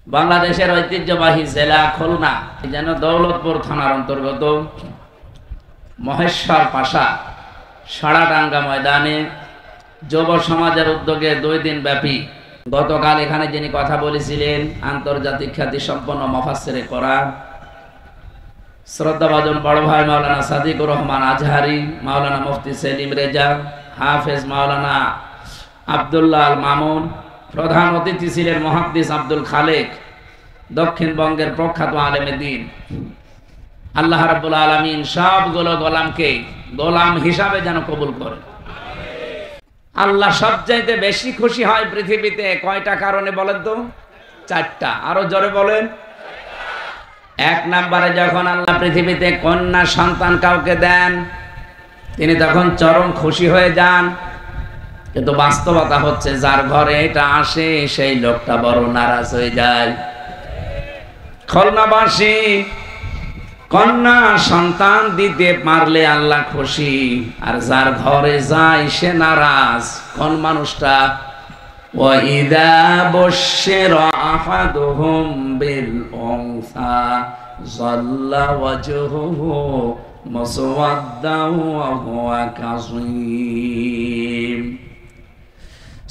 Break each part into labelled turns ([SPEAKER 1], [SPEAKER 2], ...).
[SPEAKER 1] বাংলাদেশের ঐতিহ্যবাহী জেলা খুলনা যেন দৌলতপুর থানার অন্তর্গত মহেশ্বর পাশা সাড়াডাঙ্গা ময়দানে যুব সমাজের উদ্যোগে 2 দিন ব্যাপী গতকাল এখানে যিনি কথা বলেছিলেন আন্তর্জাতিক খ্যাতি সম্পন্ন মুফাসসিরে কোরআন শ্রদ্ধাভাজন বড় ভাই মাওলানা সাদিকুর রহমান আজহারি, মাওলানা মুফতি সেলিম রেজা, হাফেজ মাওলানা আব্দুল্লাহ আল মামুন, প্রধান অতিথি ছিলেন মুহাদ্দিস আব্দুল খালেক, দক্ষিণবঙ্গের প্রখ্যাত আলেমে দ্বীন। আল্লাহ রাব্বুল আলামিন সবগুলো গোলামকে গোলাম হিসাবে যেন কবুল করেন। আল্লাহ সবচাইতে বেশি খুশি হয় পৃথিবীতে কয়টা কারণে বলেন তো? 4টা। আরো জোরে বলেন। 1 নম্বরে যখন আল্লাহ পৃথিবীতে কন্যা সন্তান কাউকে দেন তিনি তখন চরম খুশি হয়ে যান, কিন্তু বাস্তবতা হচ্ছে যার ঘরে এটা আসে সেই লোকটা বড় নারাজ হয়ে যায়। খুলনাবাসী কন্যা সন্তান দিতে পারলে আল্লাহ খুশি, আর যার ঘরে যায় সে নারাজ। কোন মানুষটা? وَإِذَا بُشِّرَ أَحَدُهُم بِالْأُنثَى ظَلَّ وَجْهُهُ مُسْوَدًّا وَهُوَ كَظِيمٌ।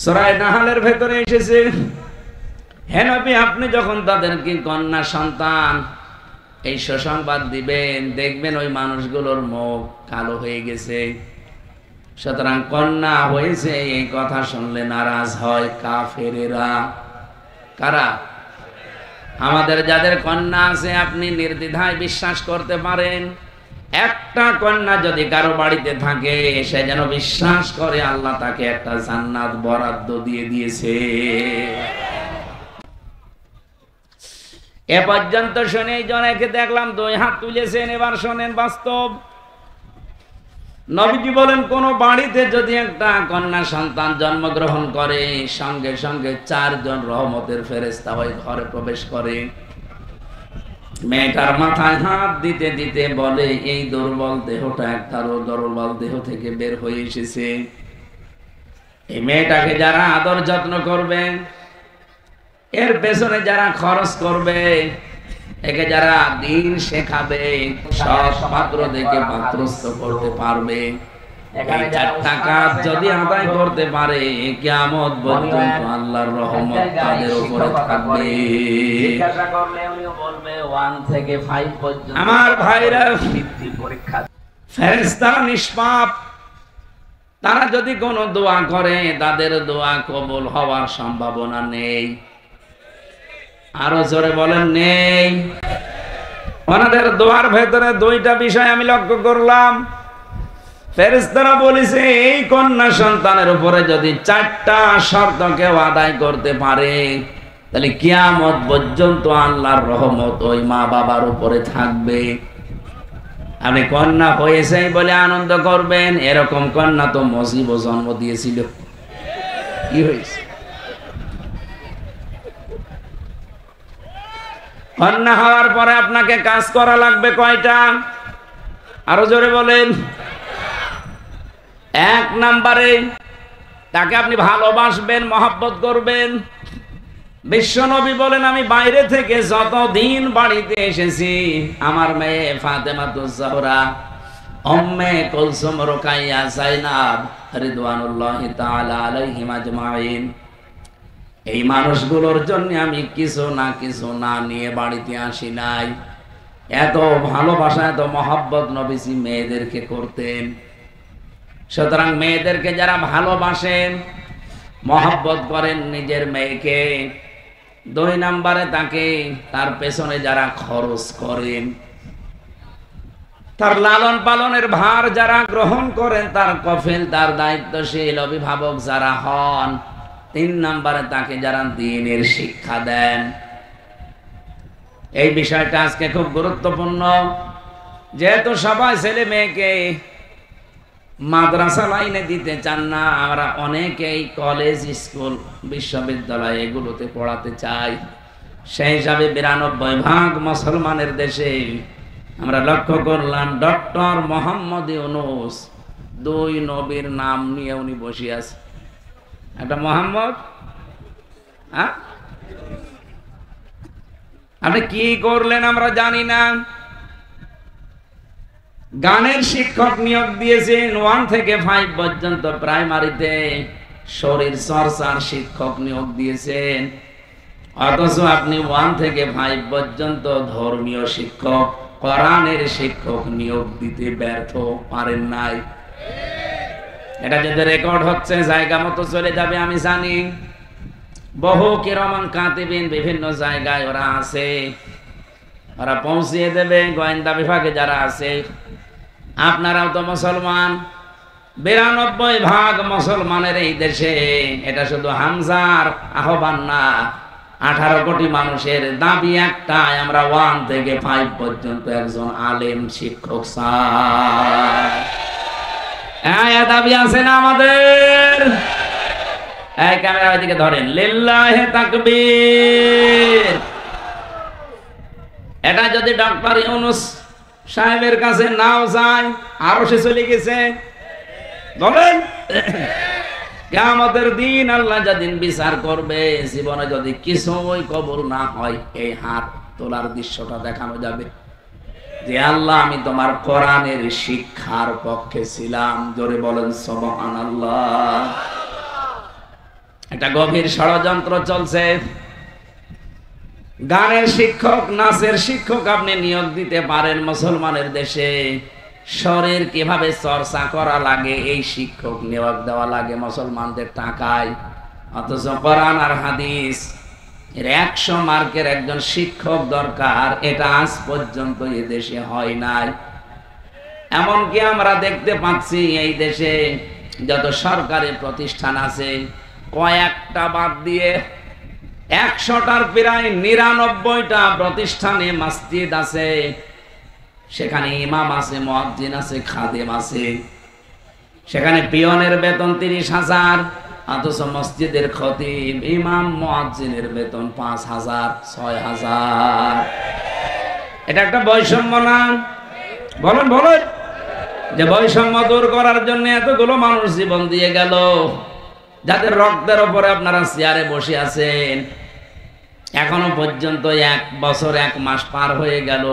[SPEAKER 1] সূরা নাহলের ভেতরে এসেছে, হে নবী আপনি যখন তাদেরকে কন্যা সন্তান এই সুসংবাদ দিবেন দেখবেন ওই মানুষগুলোর মুখ কালো হয়ে গেছে। সুতরাং কন্যা হয়েছে এই কথা শুনলে নারাজ হয় কাফেরেরা। কারা? আমাদের যাদের কন্যা আছে আপনি নির্দ্বিধায় বিশ্বাস করতে পারেন, একটা কন্যা যদি কারো বাড়িতে থাকে সে যেন বিশ্বাস করে আল্লাহ তাকে একটা জান্নাত বরাদ্দ দিয়ে দিয়েছে। এ পর্যন্ত শুনে জনকে দেখলাম 2 হাত তুলেছেন, এবার শোনেন বাস্তব। নবীজি বলেন কোন বাড়িতে যদি একটা কন্যা সন্তান জন্মগ্রহণ করে সঙ্গে সঙ্গে 4 জন রহমতের ফেরেশতা ওই ঘরে প্রবেশ করে। মেয়েটার মাথায় হাত দিতে দিতে বলে এই দুর্বল দেহটা একটা দুর্বল দেহ থেকে বের হয়ে এসেছে। এই মেয়েটাকে যারা আদর যত্ন করবে, এর পেছনে যারা খরচ করবে, একে যারা দিন শেখাবে, সব পাত্র দেখে পাত্রস্থ করতে পারবে, এই 4টা কাজ যদি আদায় করতে পারে কিয়ামত পর্যন্ত আল্লাহর রহমত তাদের উপরে থাকবে। জিজ্ঞাসা করলে উনি বলবে 1 থেকে 5 পর্যন্ত। আমার ভাইরা বৃত্তি পরীক্ষা ফেরেশতারা নিষ্পাপ, তারা যদি কোনো দোয়া করে তাদের দোয়া কবুল হওয়ার সম্ভাবনা নেই। আরো জোরে বলেন নেই। ওনাদের দোয়ার ভেতরে 2টা বিষয় আমি লক্ষ্য করলাম। ফেরেশতারা বলেছে এই কন্যা সন্তানের উপরে যদি 4টা শর্ত কেউ আদায় করতে পারে তাহলে কিয়ামত পর্যন্ত আল্লাহর রহমত ওই মা বাবার উপরে থাকবে। আপনি কন্যা হয়েছে বলে আনন্দ করবেন, এরকম কন্যা তো মুসিবত জন্ম দিয়েছিল। কি হয়েছে? কন্যা হওয়ার পরে আপনাকে কাজ করা লাগবে কয়টা? আরো জোরে বলেন। 1 নম্বরে তাকে আপনি ভালোবাসবেন, মহব্বত করবেন। বিশ্বনবী বলেন আমি বাইরে থেকে যতদিন বাড়িতে এসেছি আমার মেয়ে ফাতেমাতুজ জোহরা, উম্মে কুলসুম, রুকাইয়া, যায়নাব রিদওয়ানুল্লাহি তাআলা আলাইহিম আজমাইন, এই মানুষগুলোর জন্য আমি কিছু না নিয়ে বাড়িতে আসি নাই। এত ভালোবাসা এত মহব্বত নবীজি মেয়েদেরকে করতেন। সুতরাং মেয়েদেরকে যারা ভালোবাসেন, মহব্বত করেন নিজের মেয়েকে, 2 নম্বরে তাকে তার পেছনে যারা খরচ করেন, তার লালন পালনের ভার যারা গ্রহণ করেন, তার কফিল তার দায়িত্বশীল অভিভাবক যারা হন, 3 নম্বরে তাকে যারা দ্বীনের শিক্ষা দেন। এই বিষয়টা আজকে খুব গুরুত্বপূর্ণ, যেহেতু সবাই ছেলে মেয়েকে মাদ্রাসা লাইনে দিতে চান না, আমরা অনেকেই কলেজ, স্কুল, বিশ্ববিদ্যালয় এগুলোতে পড়াতে চাই। সেই হিসাবে 92 মুসলমানের দেশে আমরা লক্ষ্য করলাম ডক্টর মোহাম্মদ ইউনূস 2 নবীর নাম নিয়ে উনি বসে আছে। একটা মোহাম্মদ আপনি কি করলেন আমরা জানি না। গানের শিক্ষক নিয়োগ দিয়েছেন 1 থেকে 5 পর্যন্ত প্রাইমারিতে, শরীর চর্চার শিক্ষক নিয়োগ দিয়েছেন, অথচ আপনি 1 থেকে 5 পর্যন্ত ধর্মীয় শিক্ষক, কোরআনের শিক্ষক নিয়োগ দিতে ব্যর্থ পারেন নাই। এটা যদি রেকর্ড হচ্ছে জায়গা মতো চলে যাবে আমি জানি। বহু কিরামান কাতিবিন বিভিন্ন জায়গায় ওরা আছে, ওরা পৌঁছিয়ে দেবে। গোয়েন্দা বিভাগে যারা আছে, আপনারাও তো মুসলমান, 92% মুসলমানের এই দেশে। এটা শুধু হামজার আহ্বান না, 18 কোটি মানুষের দাবি একটাই, আমরা 1 থেকে 5 পর্যন্ত একজন আলেম শিক্ষক চাই। দাবি আছে না আমাদের? এই ক্যামেরার দিকে ধরেন, লিল্লাহি তাকবীর। এটা যদি ডক্টর ইউনূস সাহেবের কাছে নাও যায়, আরো সে চলে গেছে, বলেন কিয়ামতের দিন আল্লাহ যেদিন বিচার করবে, জীবনে যদি কিছুই কবুল না হয়, এই হাত তোলার দৃশ্যটা দেখানো যাবে যে আল্লাহ আমি তোমার কোরআনের শিক্ষার পক্ষে ছিলাম। জোরে বলেন সুবহানাল্লাহ। একটা গভীর ষড়যন্ত্র চলছে। গানের শিক্ষক, নাচের শিক্ষক আপনি নিয়োগ দিতে পারেন মুসলমানের দেশে, শরীর কিভাবে চর্চা করা লাগে এই শিক্ষক নিয়োগ দেওয়া লাগে মুসলমানদের টাকায়, অথচ কোরআন আর হাদিস এর 100 মার্কের একজন শিক্ষক দরকার, এটা আজ পর্যন্ত এই দেশে হয় নাই। এমনকি আমরা দেখতে পাচ্ছি এই দেশে যত সরকারি প্রতিষ্ঠান আছে, কয়েকটা বাদ দিয়ে 100টার প্রায় 99টা প্রতিষ্ঠানে মসজিদ আছে, সেখানে ইমাম আছে, মুয়াজ্জিন আছে, খাদেম আছে, সেখানে পিয়নের বেতন 30,000, অথচ মসজিদের খতিব, ইমাম, মুয়াজ্জিনের বেতন 5,000, 6,000। এটা একটা বৈষম্য না? বলেন বলেন, যে বৈষম্য দূর করার জন্য এতগুলো মানুষ জীবন দিয়ে গেল, যাদের রক্তের উপরে আপনারা চেয়ারে বসে আছেন, এখনো পর্যন্ত 1 বছর 1 মাস পার হয়ে গেল।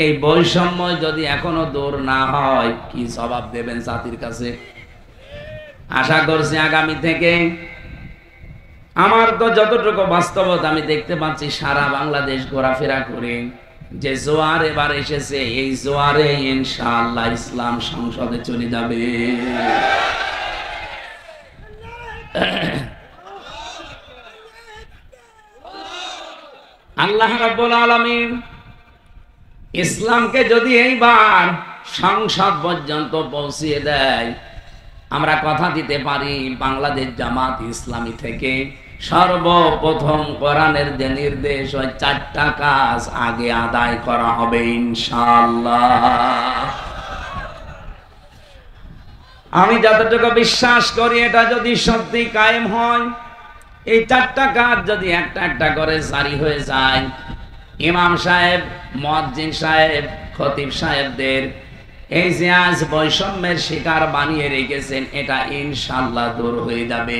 [SPEAKER 1] এই বৈষম্য যদি এখনো দূর না হয়, কি জবাব দেবেন জাতির কাছে? আশা করছি আগামী থেকে, আমার তো যতটুকু বাস্তবতা আমি দেখতে পাচ্ছি, সারা বাংলাদেশ ঘোরাফেরা করে যে জোয়ার এবার এসেছে, এই জোয়ারে ইনশাআল্লাহ ইসলাম সংসদে চলে যাবে। আল্লাহ রাব্বুল আলামিন ইসলামকে যদি এইবার সংসদ পর্যন্ত পৌঁছিয়ে দেয়, আমরা কথা দিতে পারি বাংলাদেশ জামাত ইসলামী থেকে সর্বপ্রথম কোরআনের যে নির্দেশ, ওই 4টা কাজ আগে আদায় করা হবে ইনশাআল্লাহ। আমি যতটুকু বিশ্বাস করি, এটা যদি সত্যি কায়েম হয়, এই 4টা কাজ যদি একটা একটা করে জারি হয়ে যায়, ইমাম সাহেব, মুয়াজ্জিন সাহেব, খতিব সাহেবদের এই যে আজ বৈষম্যের শিকার বানিয়ে রেখেছেন, এটা ইনশাআল্লাহ দূর হয়ে যাবে।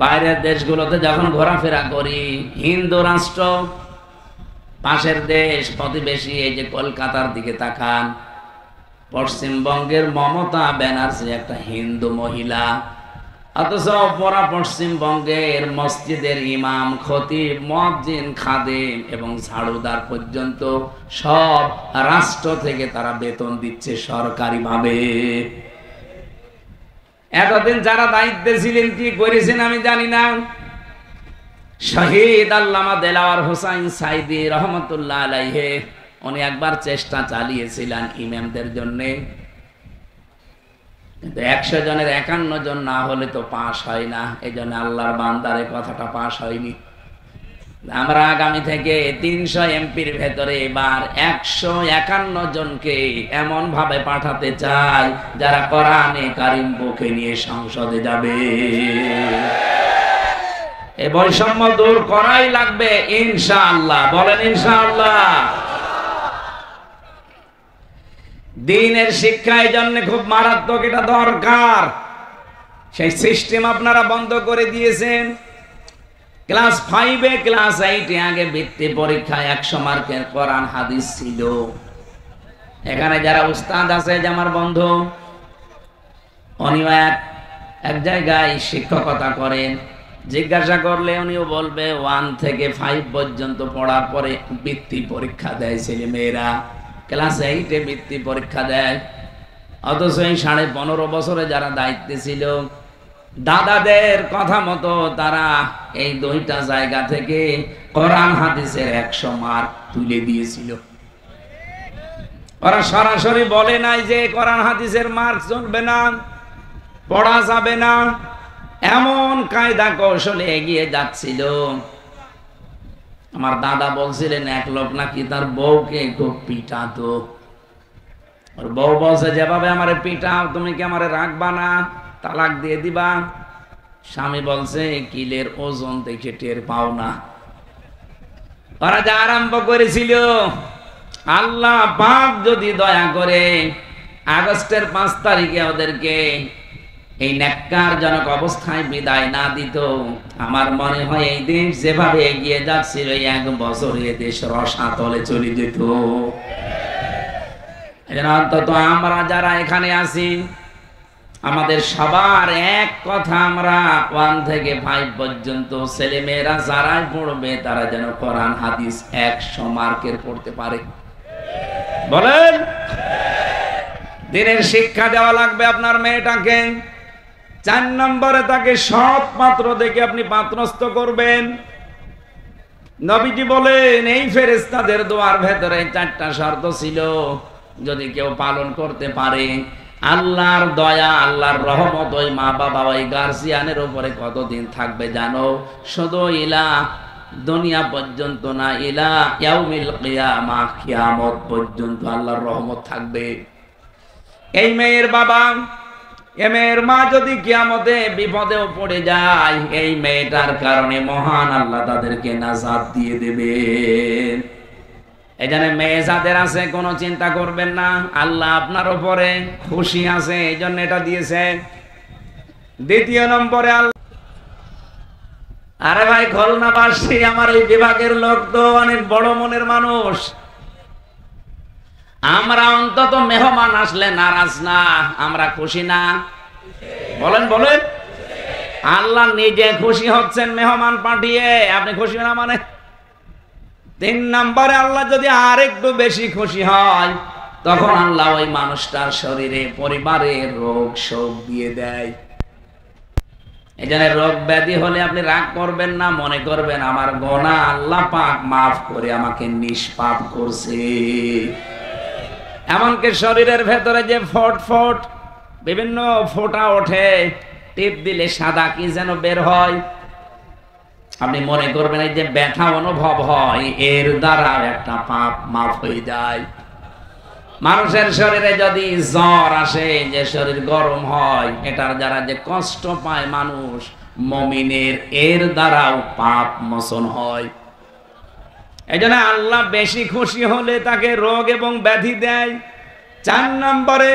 [SPEAKER 1] বাইরের দেশগুলোতে যখন ঘোরাফেরা করি, হিন্দু রাষ্ট্র, পাশের দেশ প্রতিবেশী, এই যে কলকাতার দিকে তাকান, পশ্চিমবঙ্গের মমতা ব্যানার্জি একটা হিন্দু মহিলা, অথচ পুরা পশ্চিমবঙ্গের মসজিদের ইমাম, খতিব, মুয়াজ্জিন, খাদেম এবং ঝাড়ুদার পর্যন্ত সব রাষ্ট্র থেকে তারা বেতন দিচ্ছে সরকারিভাবে। এতদিন যারা দায়িত্বে ছিলেন কি করেছেন আমি জানি না। শহীদ আল্লামা দেলাওয়ার হোসাইন সাইদি রহমতুল্লাহ আলাইহি, উনি একবার চেষ্টা চালিয়েছিলেন ইমামদের জন্য, কিন্তু 100 জনের 51 জন না হলে তো পাস হয় না। এই জন্য আল্লাহর বান্দারে কথাটা পাস হয়নি। আমরা আগামী থেকে 300 এমপির ভেতরে এবার 151 জনকে এমন ভাবে পাঠাতে চাই যারা কোরআনে কারিম বুকে নিয়ে সংসদে যাবে। এই বৈষম্য দূর করাই লাগবে ইনশাআল্লাহ। বলেন ইনশাআল্লাহ। দ্বীনের শিক্ষা এই জন্য খুব মারাত্মক, এটা দরকার। সেই সিস্টেম আপনারা বন্ধ করে দিয়েছেন। ক্লাস 5-এ ক্লাস 8-এ আগে বৃত্তি পরীক্ষায় 100 মার্কের কোরআন হাদিস ছিল। এখানে যারা উস্তাদ আছে, যে আমার বন্ধু, উনি এক জায়গায় শিক্ষকতা করেন, জিজ্ঞাসা করলে উনিও বলবে 1 থেকে 5 পর্যন্ত পড়ার পরে বৃত্তি পরীক্ষা দেয় ছেলে মেয়েরা। ক্লাস 8-এ বৃত্তি পরীক্ষা দেয়। অথচ এই 15.5 বছরে যারা দায়িত্বে ছিল, দাদাদের কথা মতো তারা এই 2টা জায়গা থেকে কোরআন হাদিসের 100 মার্ক তুলে দিয়েছিল। ওরা সরাসরি বলে নাই যে কোরআন হাদিসের মার্ক চলবে না, পড়া যাবে না, এমন কায়দা কৌশলে এগিয়ে যাচ্ছিল। আমার দাদা বলছিলেন এক লোক নাকি তার বউকে খুব পিটাতো। ওর বউ বলছে, যেভাবে আমারে পিটাও তুমি কি আমারে রাখবা না, তালাক দিয়ে দিবা? স্বামী বলছে, কিলের ওজন দেখে টের পাও না। ওরা যা আরম্ভ করেছিল, আল্লাহ পাক যদি দয়া করে আগস্টের 5 তারিখে ওদেরকে এই ন্যাক্কারজনক অবস্থায় বিদায় না দিত, আমার মনে হয় এই দেশ যেভাবে এগিয়ে যাচ্ছিল, 1 বছরে দেশ রসাতলে চলে যেত। অন্তত আমরা যারা এখানে আছি, আমাদের সবার এক কথা, আমরা 1 থেকে 5 পর্যন্ত ছেলে মেয়েরা যারাই পড়বে তারা যেন কোরআন হাদিস 100 মার্কের পড়তে পারে। বলেন, দিনের শিক্ষা দেওয়া লাগবে আপনার মেয়েটাকে। 4 নম্বরে তাকে সৎ পাত্র দেখে আপনি পাত্রস্থ করবেন। নবীজি বলেন, এই ফেরেশতাদের দোয়ার ভেতরে 4টা শর্ত ছিল, যদি কেউ পালন করতে পারে, আল্লাহর দয়া, আল্লাহর রহমত ওই মা বাবা, ওই গার্জিয়ানের উপরে কতদিন থাকবে জানো? শুধু ইলা দুনিয়া পর্যন্ত না, ইলা ইয়াউমিল কিয়ামা, কিয়ামত পর্যন্ত আল্লাহর রহমত থাকবে। এই মেয়ের বাবা, এই মেয়ের মা যদি কিয়ামতে বিপদেও পড়ে যায়, এই মেয়েটার কারণে মহান আল্লাহ তাদেরকে নাজাত দিয়ে দেবেন। এখানে মেয়ে যাদের আছে কোনো চিন্তা করবেন না, আল্লাহ আপনার উপরে খুশি আছে, এই জন্য এটা দিয়েছে। 2 নম্বরে, আরে ভাই খুলনাবাসী, আমার এই বিভাগের লোক তো অনেক বড় মনের মানুষ। আমরা অন্তত মেহমান আসলে নারাজ না, আমরা খুশি না? বলেন বলেন। আল্লাহ নিজে খুশি হচ্ছেন মেহমান পাঠিয়ে, আপনি খুশি না মানে? 3 নম্বরে, আল্লাহ যদি আরেকটু বেশি খুশি হয়, তখন আল্লাহ ওই মানুষটার শরীরে, পরিবারে রোগ শোক দিয়ে দেয়। এই জন্য রোগ ব্যাধি হলে আপনি রাগ করবেন না, মনে করবেন আমার গোনা আল্লাহ পাক মাফ করে আমাকে নিষ্পাপ করছে। এমনকি শরীরের ভেতরে যে ফট বিভিন্ন ফোঁটা ওঠে, টিপ দিলে সাদা কি যেন বের হয়, আপনি মনে করবেন এই যে ব্যথা অনুভব হয়, এর দ্বারা একটা পাপ মাফ হয়ে যায়। মানুষের শরীরে যদি জ্বর আসে, যে শরীর গরম হয়, এটার দ্বারা যে কষ্ট পায় মানুষ, মুমিনের এর দ্বারাও পাপ মোচন হয়। এজন্য আল্লাহ বেশি খুশি হলে তাকে রোগ এবং ব্যাধি দেয়। 4 নম্বরে,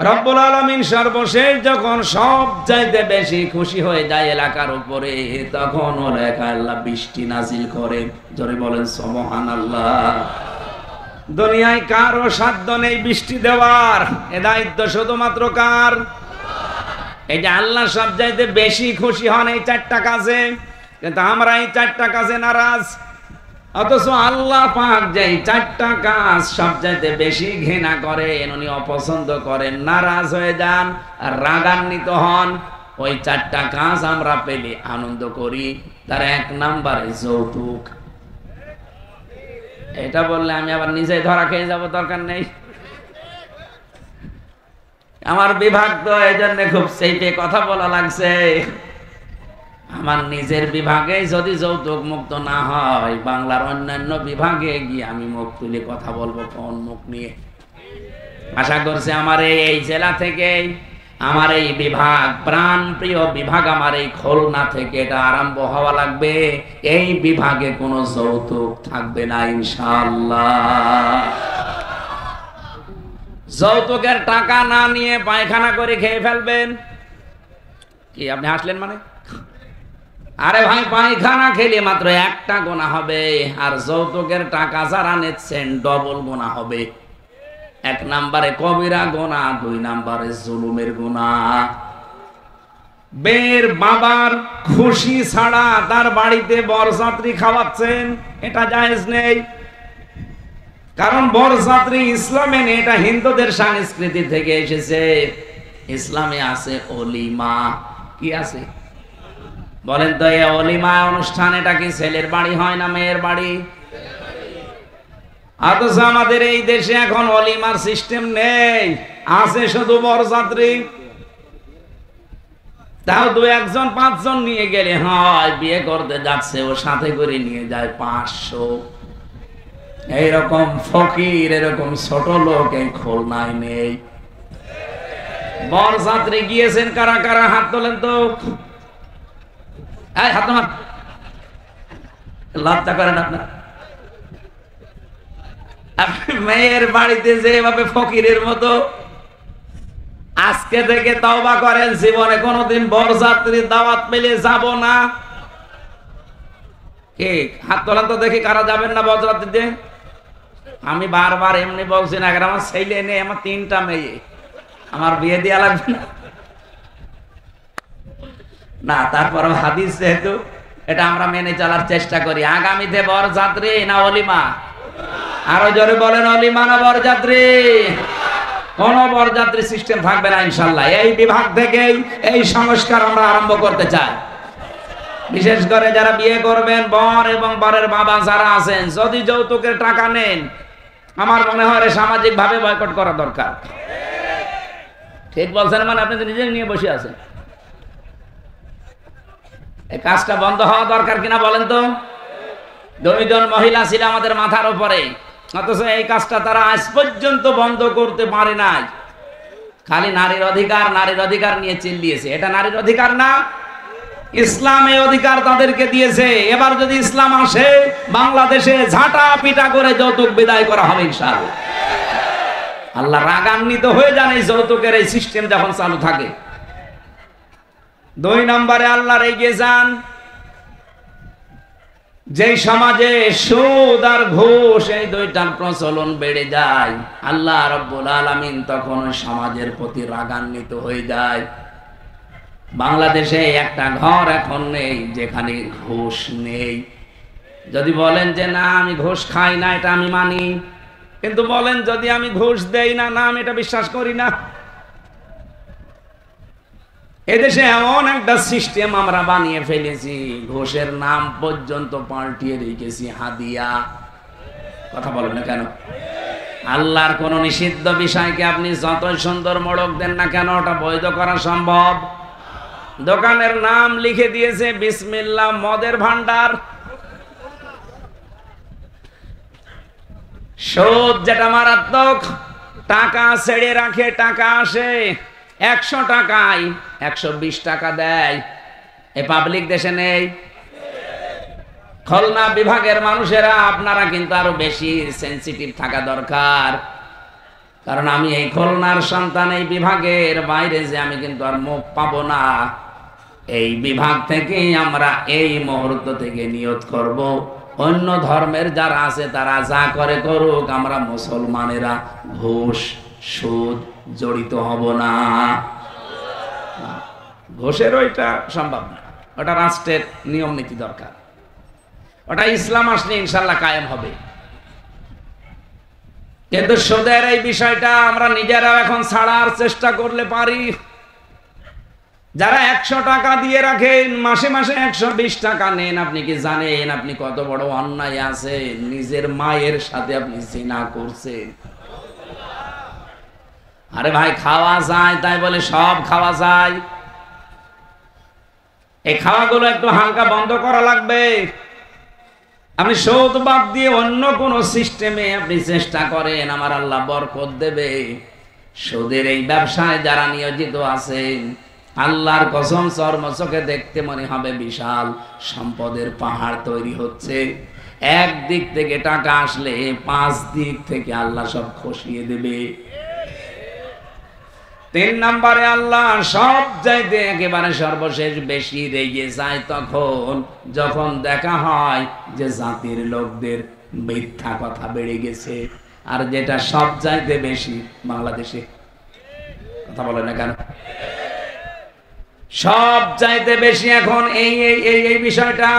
[SPEAKER 1] রব্বুল আলামিন সর্বশেষ যখন সব চাইতে বেশি খুশি হয়ে যায় এলাকার উপরে, তখন ওর একা আল্লাহ বৃষ্টি নাজিল করে। জোরে বলেন সুবহানাল্লাহ। দুনিয়ায় কারো সাধ্য নেই বৃষ্টি দেওয়ার, এ দায়িত্ব শুধুমাত্র কার? এই যে আল্লাহ সব চাইতে বেশি খুশি হন এই 4টা কাজে, কিন্তু আমরা এই 4টা কাজে নারাজ। অথচ আল্লাহ পাক যে 4টা কাজ সবচাইতে বেশি ঘৃণা করেন, উনি অপছন্দ করেন, নারাজ হয়ে যান, রাগান্বিত হন, ওই 4টা কাজ আমরা পেলে আনন্দ করি। তার 1 নম্বরে যৌতুক। এটা বললে আমি আবার নিজেই ধরা খেয়ে যাব, দরকার নেই। আমার বিভাগ তো এই জন্য খুব সেইটে কথা বলা লাগছে। আমার নিজের বিভাগে যদি যৌতুক মুক্ত না হয়, বাংলার অন্যান্য বিভাগে গিয়ে আমি মুখ তুলে কথা বলবো কোন মুখ নিয়ে? আশা করছি আমার এই জেলা থেকে, আমার এই বিভাগ, প্রাণ প্রিয় বিভাগ, আমার এই খুলনা থেকে এটা আরম্ভ হওয়া লাগবে। এই বিভাগে কোনো যৌতুক থাকবে না ইনশাআল্লাহ। যৌতুকের টাকা না নিয়ে পায়খানা করে খেয়ে ফেলবেন। কি আপনি হাসলেন মানে? আরে ভাই, পায়খানা খেলে মাত্র একটা গুনাহ হবে, আর যৌতুকের টাকা যারা নিচ্ছেন ডবল গুনাহ হবে। 1 নম্বরে কবিরা গুনাহ, 2 নম্বরে জুলুমের গুনাহ। বের বাবার খুশি ছাড়া তার বাড়িতে বরযাত্রী খাওয়াচ্ছেন, এটা জায়েজ নেই। কারণ বরযাত্রী ইসলামে নেই, এটা হিন্দুদের সংস্কৃতি থেকে এসেছে। ইসলামে আছে অলিমা। কি আছে বলেন তো? এই অলিমা অনুষ্ঠান, এটা কি ছেলের বাড়ি হয় না মেয়ের বাড়ি? অথচ আমাদের এই দেশে এখন অলিমার সিস্টেম নেই, আছে শুধু বরযাত্রী। তাও 2-1 জন 5 জন নিয়ে গেলে হয়, বিয়ে করতে যাচ্ছে ও সাথে করে নিয়ে যায় 500। এইরকম ফকির, এরকম ছোট লোক এই খুলনায় নেই। বরযাত্রী গিয়েছেন কারা কারা? হাত তোলেন তো। হাত তোলেন, লজ্জা করেন আপনার? আপনি মেয়ের বাড়িতে যেভাবে ফকিরের মতো আজকে থেকে তওবা করেন, জীবনে কোনোদিন বরযাত্রীর দাওয়াত পেলে যাব না। কে হাত তোলেন তো দেখি, কারা যাবেন না বরযাত্রীতে? আমি বারবার এমনি বলছি না, আমার ছেলে নেই, আমার 3টা মেয়ে, আমার বিয়ে দেওয়া লাগবে না? না, তারপর হাদিস যেহেতু, এটা আমরা মেনে চলার চেষ্টা করি। আগামীতে বরযাত্রী না অলিমা? আরো জোরে বলেন, অলিমা না বরযাত্রী? কোন বরযাত্রী সিস্টেম থাকবে না ইনশাল্লাহ। এই বিভাগ থেকে এই সংস্কার আমরা আরম্ভ করতে চাই। বিশেষ করে যারা বিয়ে করবেন, বর এবং বরের বাবা যারা আছেন, যদি যৌতুকের টাকা নেন, আমার মনে হয় সামাজিক ভাবে বয়কট করা দরকার। ঠিক বলছেন? মানে আপনি নিজে নিয়ে বসে আছেন, এই কাজটা বন্ধ হওয়া দরকার কিনা বলেন তো? 2 জন মহিলা ছিল আমাদের মাথার উপরে, অথচ এই কাজটা তারা আজ পর্যন্ত বন্ধ করতে পারে নাই। খালি নারীর অধিকার, নারীর অধিকার নিয়ে চিল্লিয়েছে। এটা নারীর অধিকার না, ইসলামে অধিকার তাদেরকে দিয়েছে। এবার যদি ইসলাম আসে বাংলাদেশে, ঝাঁটা পিটা করে যৌতুক বিদায় করা হবে ইনশাআল্লাহ। আল্লাহ রাগান্বিত হয়ে যান এই যৌতুকের এই সিস্টেম যখন চালু থাকে। 2 নম্বরে আল্লাহর এগিয়ে যান। যেই সমাজে সুদ আর ঘুষ, এই 2টার প্রচলন বেড়ে যায়, আল্লাহ রাব্বুল আলামিন তখন ওই সমাজের প্রতি রাগান্বিত হয়ে যায়। বাংলাদেশে একটা ঘর এখন নেই যেখানে ঘুষ নেই। যদি বলেন যে না আমি ঘুষ খাই না, এটা আমি মানি, কিন্তু বলেন যদি আমি ঘুষ দেই না, না আমি এটা বিশ্বাস করি না। এদেশে এমন একটা সিস্টেম আমরা বানিয়ে ফেলেছি, ঘুষের নাম পর্যন্ত পাল্টিয়ে রেখেছি হাদিয়া। কথা বলেন না কেন? আল্লাহর কোন নিষিদ্ধ বিষয়কে আপনি যতই সুন্দর মোড়ক দেন না কেন, ওটা বৈধ করা সম্ভব? দোকানের নাম লিখে দিয়েছে বিসমিল্লাহ মদের ভান্ডার। সুদ যেটা মারাত্মক, টাকা ছেড়ে রাখে, টাকা আসে 100 টাকায় 120 টাকা দেয়। এ পাবলিক দেশে নেই। খুলনা বিভাগের মানুষেরা আপনারা কিন্তু আরো বেশি সেনসিটিভ থাকা দরকার, কারণ আমি এই খুলনার সন্তান, এই বিভাগের বাইরে যে আমি কিন্তু আর মুখ পাবো না। এই বিভাগ থেকেই আমরা এই মুহূর্ত থেকে নিয়ত করব, অন্য ধর্মের যারা আছে তারা যা করে করুক, আমরা মুসলমানেরা ঘুষ সুদ জড়িত হব না। ঘুষের ওইটা সম্ভব না, ওটা রাষ্ট্রের নিয়ম নীতি দরকার, ওটা ইসলাম আসলে ইনশাল্লাহ কায়েম হবে। কিন্তু সুদের এই বিষয়টা আমরা নিজেরা এখন ছাড়ার চেষ্টা করলে পারি। যারা 100 টাকা দিয়ে রাখেন, মাসে মাসে 120 টাকা নেন, আপনি কি জানেন আপনি কত বড় অন্যায় আছে? নিজের মায়ের সাথে আপনি জিনা করছেন। আরে ভাই, খাওয়া যায় তাই বলে সব খাওয়া যায়? এই খাওয়াগুলো একটু হালকা বন্ধ করা লাগবে। আপনি সুদ বাদ দিয়ে অন্য কোন সিস্টেমে আপনি চেষ্টা করেন, আমার আল্লাহ বরকত দেবে। সুদের এই ব্যবসায় যারা নিয়োজিত আছেন, আল্লাহর কসম চর্মচোখে দেখতে মনে হবে বিশাল সম্পদের পাহাড় তৈরি হচ্ছে। এক দিক থেকে টাকা আসলে 5 দিক থেকে আল্লাহ সব খসিয়ে দেবে। তিন নম্বরে আল্লাহ সব চাইতে একেবারে সর্বশেষ বেশি রেগে যায় তখন যখন দেখা হয় যে জাতির লোকদের মিথ্যা কথা বেড়ে গেছে। আর যেটা সব চাইতে বেশি বাংলাদেশে, কথা বলে না কেন, সব চাইতে বেশি এখন এই বিষয়টা।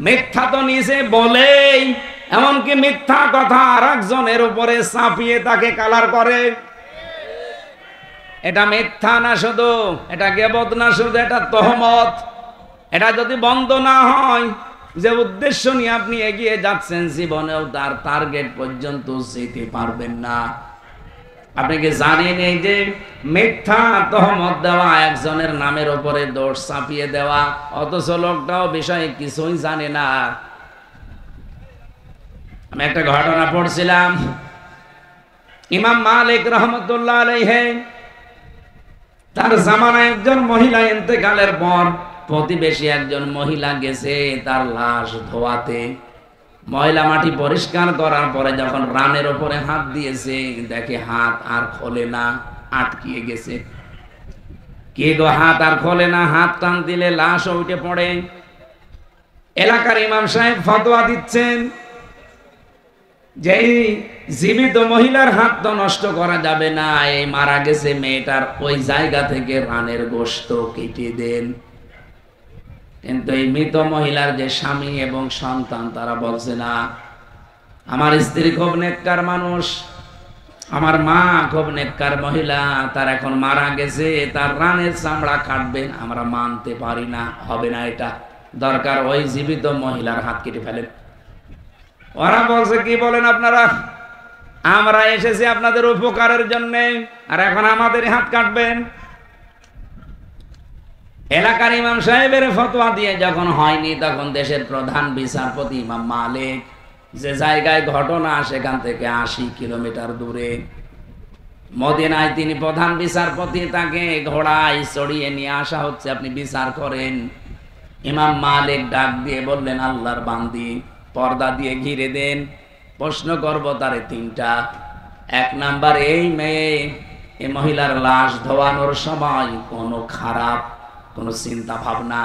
[SPEAKER 1] মিথ্যা তো নিজে বলেই, এমনকি মিথ্যা কথা আর একজনের উপরে চাপিয়ে তাকে কালার করে। এটা মিথ্যা না শুধু, এটা গীবত না শুধু, এটা তহমত। এটা যদি বন্ধ না হয়, যে উদ্দেশ্য নিয়ে আপনি এগিয়ে যাচ্ছেন জীবনেও তার টার্গেট পর্যন্ত যেতে পারবেন না। আপনি কি জানেন এই যে মিথ্যা তহমত দেওয়া, একজনের নামের উপরে দোষ চাপিয়ে দেওয়া, অথচ লোকটাও বিষয়ে কিছুই জানে না। আমি একটা ঘটনা পড়ছিলাম, ইমাম মালিক রহমতুল্লাহ আলাইহি তার জামানায় একজন মহিলা ইন্তেকালের পর প্রতিবেশী একজন মহিলা গেছে তার লাশ ধোয়াতে। মহিলা মাটি পরিষ্কার করার পরে যখন রানের উপরে হাত দিয়েছে, দেখে হাত আর খোলে না, আটকিয়ে গেছে। কে গো, হাত আর খোলে না, হাত টান দিলে লাশ উঠে পড়ে। এলাকার ইমাম সাহেব ফতোয়া দিচ্ছেন যে জীবিত মহিলার হাত তো নষ্ট করা যাবে না, এই মারা গেছে মেয়েটার ওই জায়গা থেকে রানের গোশত কেটে দেন। কিন্তু এই মৃত মহিলার যে স্বামী এবং সন্তান, তারা বলছে না, আমার স্ত্রী খুব নেককার মানুষ, আমার মা খুব নেককার মহিলা, তার এখন মারা গেছে, তার রানের চামড়া কাটবেন, আমরা মানতে পারি না, হবে না, এটা দরকার ওই জীবিত মহিলার হাত কেটে ফেলেন। ওরা বলছে কি বলেন আপনারা, আমরা এসেছি আপনাদের উপকারের জন্য, আর এখন আমাদের হাত কাটবেন। এলাকার ইমাম সাহেবের ফতোয়া দিয়ে যখন হয়নি, তখন দেশের প্রধান বিচারপতি ইমাম মালিক, যে জায়গায় ঘটনা সেখান থেকে 80 কিলোমিটার দূরে মদিনায় তিনি প্রধান বিচারপতি, তাকে ঘোড়ায় চড়িয়ে নিয়ে আসা হচ্ছে, আপনি বিচার করেন। ইমাম মালিক ডাক দিয়ে বললেন, আল্লাহর বান্দি, পর্দা দিয়ে ঘিরে দেন, প্রশ্ন করব তারে তিনটা। এক নাম্বার, এই মেয়ে, এই মহিলার লাশ ধোয়ানোর সময় কোনো খারাপ কোনো চিন্তা ভাবনা,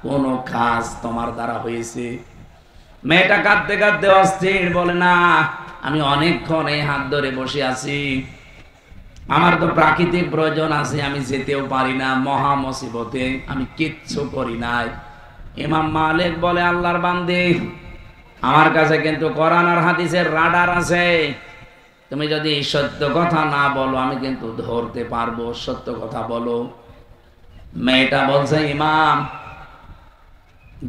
[SPEAKER 1] কোনো কাজ তোমার দ্বারা হয়েছে? মেয়েটা কাঁদতে কাঁদতে অস্থির, বলে না, আমি অনেকক্ষণ এই হাত ধরে বসে আছি, আমার তো প্রাকৃতিক প্রয়োজন আছে, আমি যেতেও পারি না, মহা মুসিবতে আমি কিচ্ছু করি নাই। ইমাম মালিক বলে, আল্লাহর বান্দে, আমার কাছে কিন্তু কোরআন আর হাদিসের রাডার আছে, তুমি যদি সত্য কথা না বলো আমি কিন্তু ধরতে পারবো, সত্য কথা বলো। মেয়েটা বলছে, ইমাম,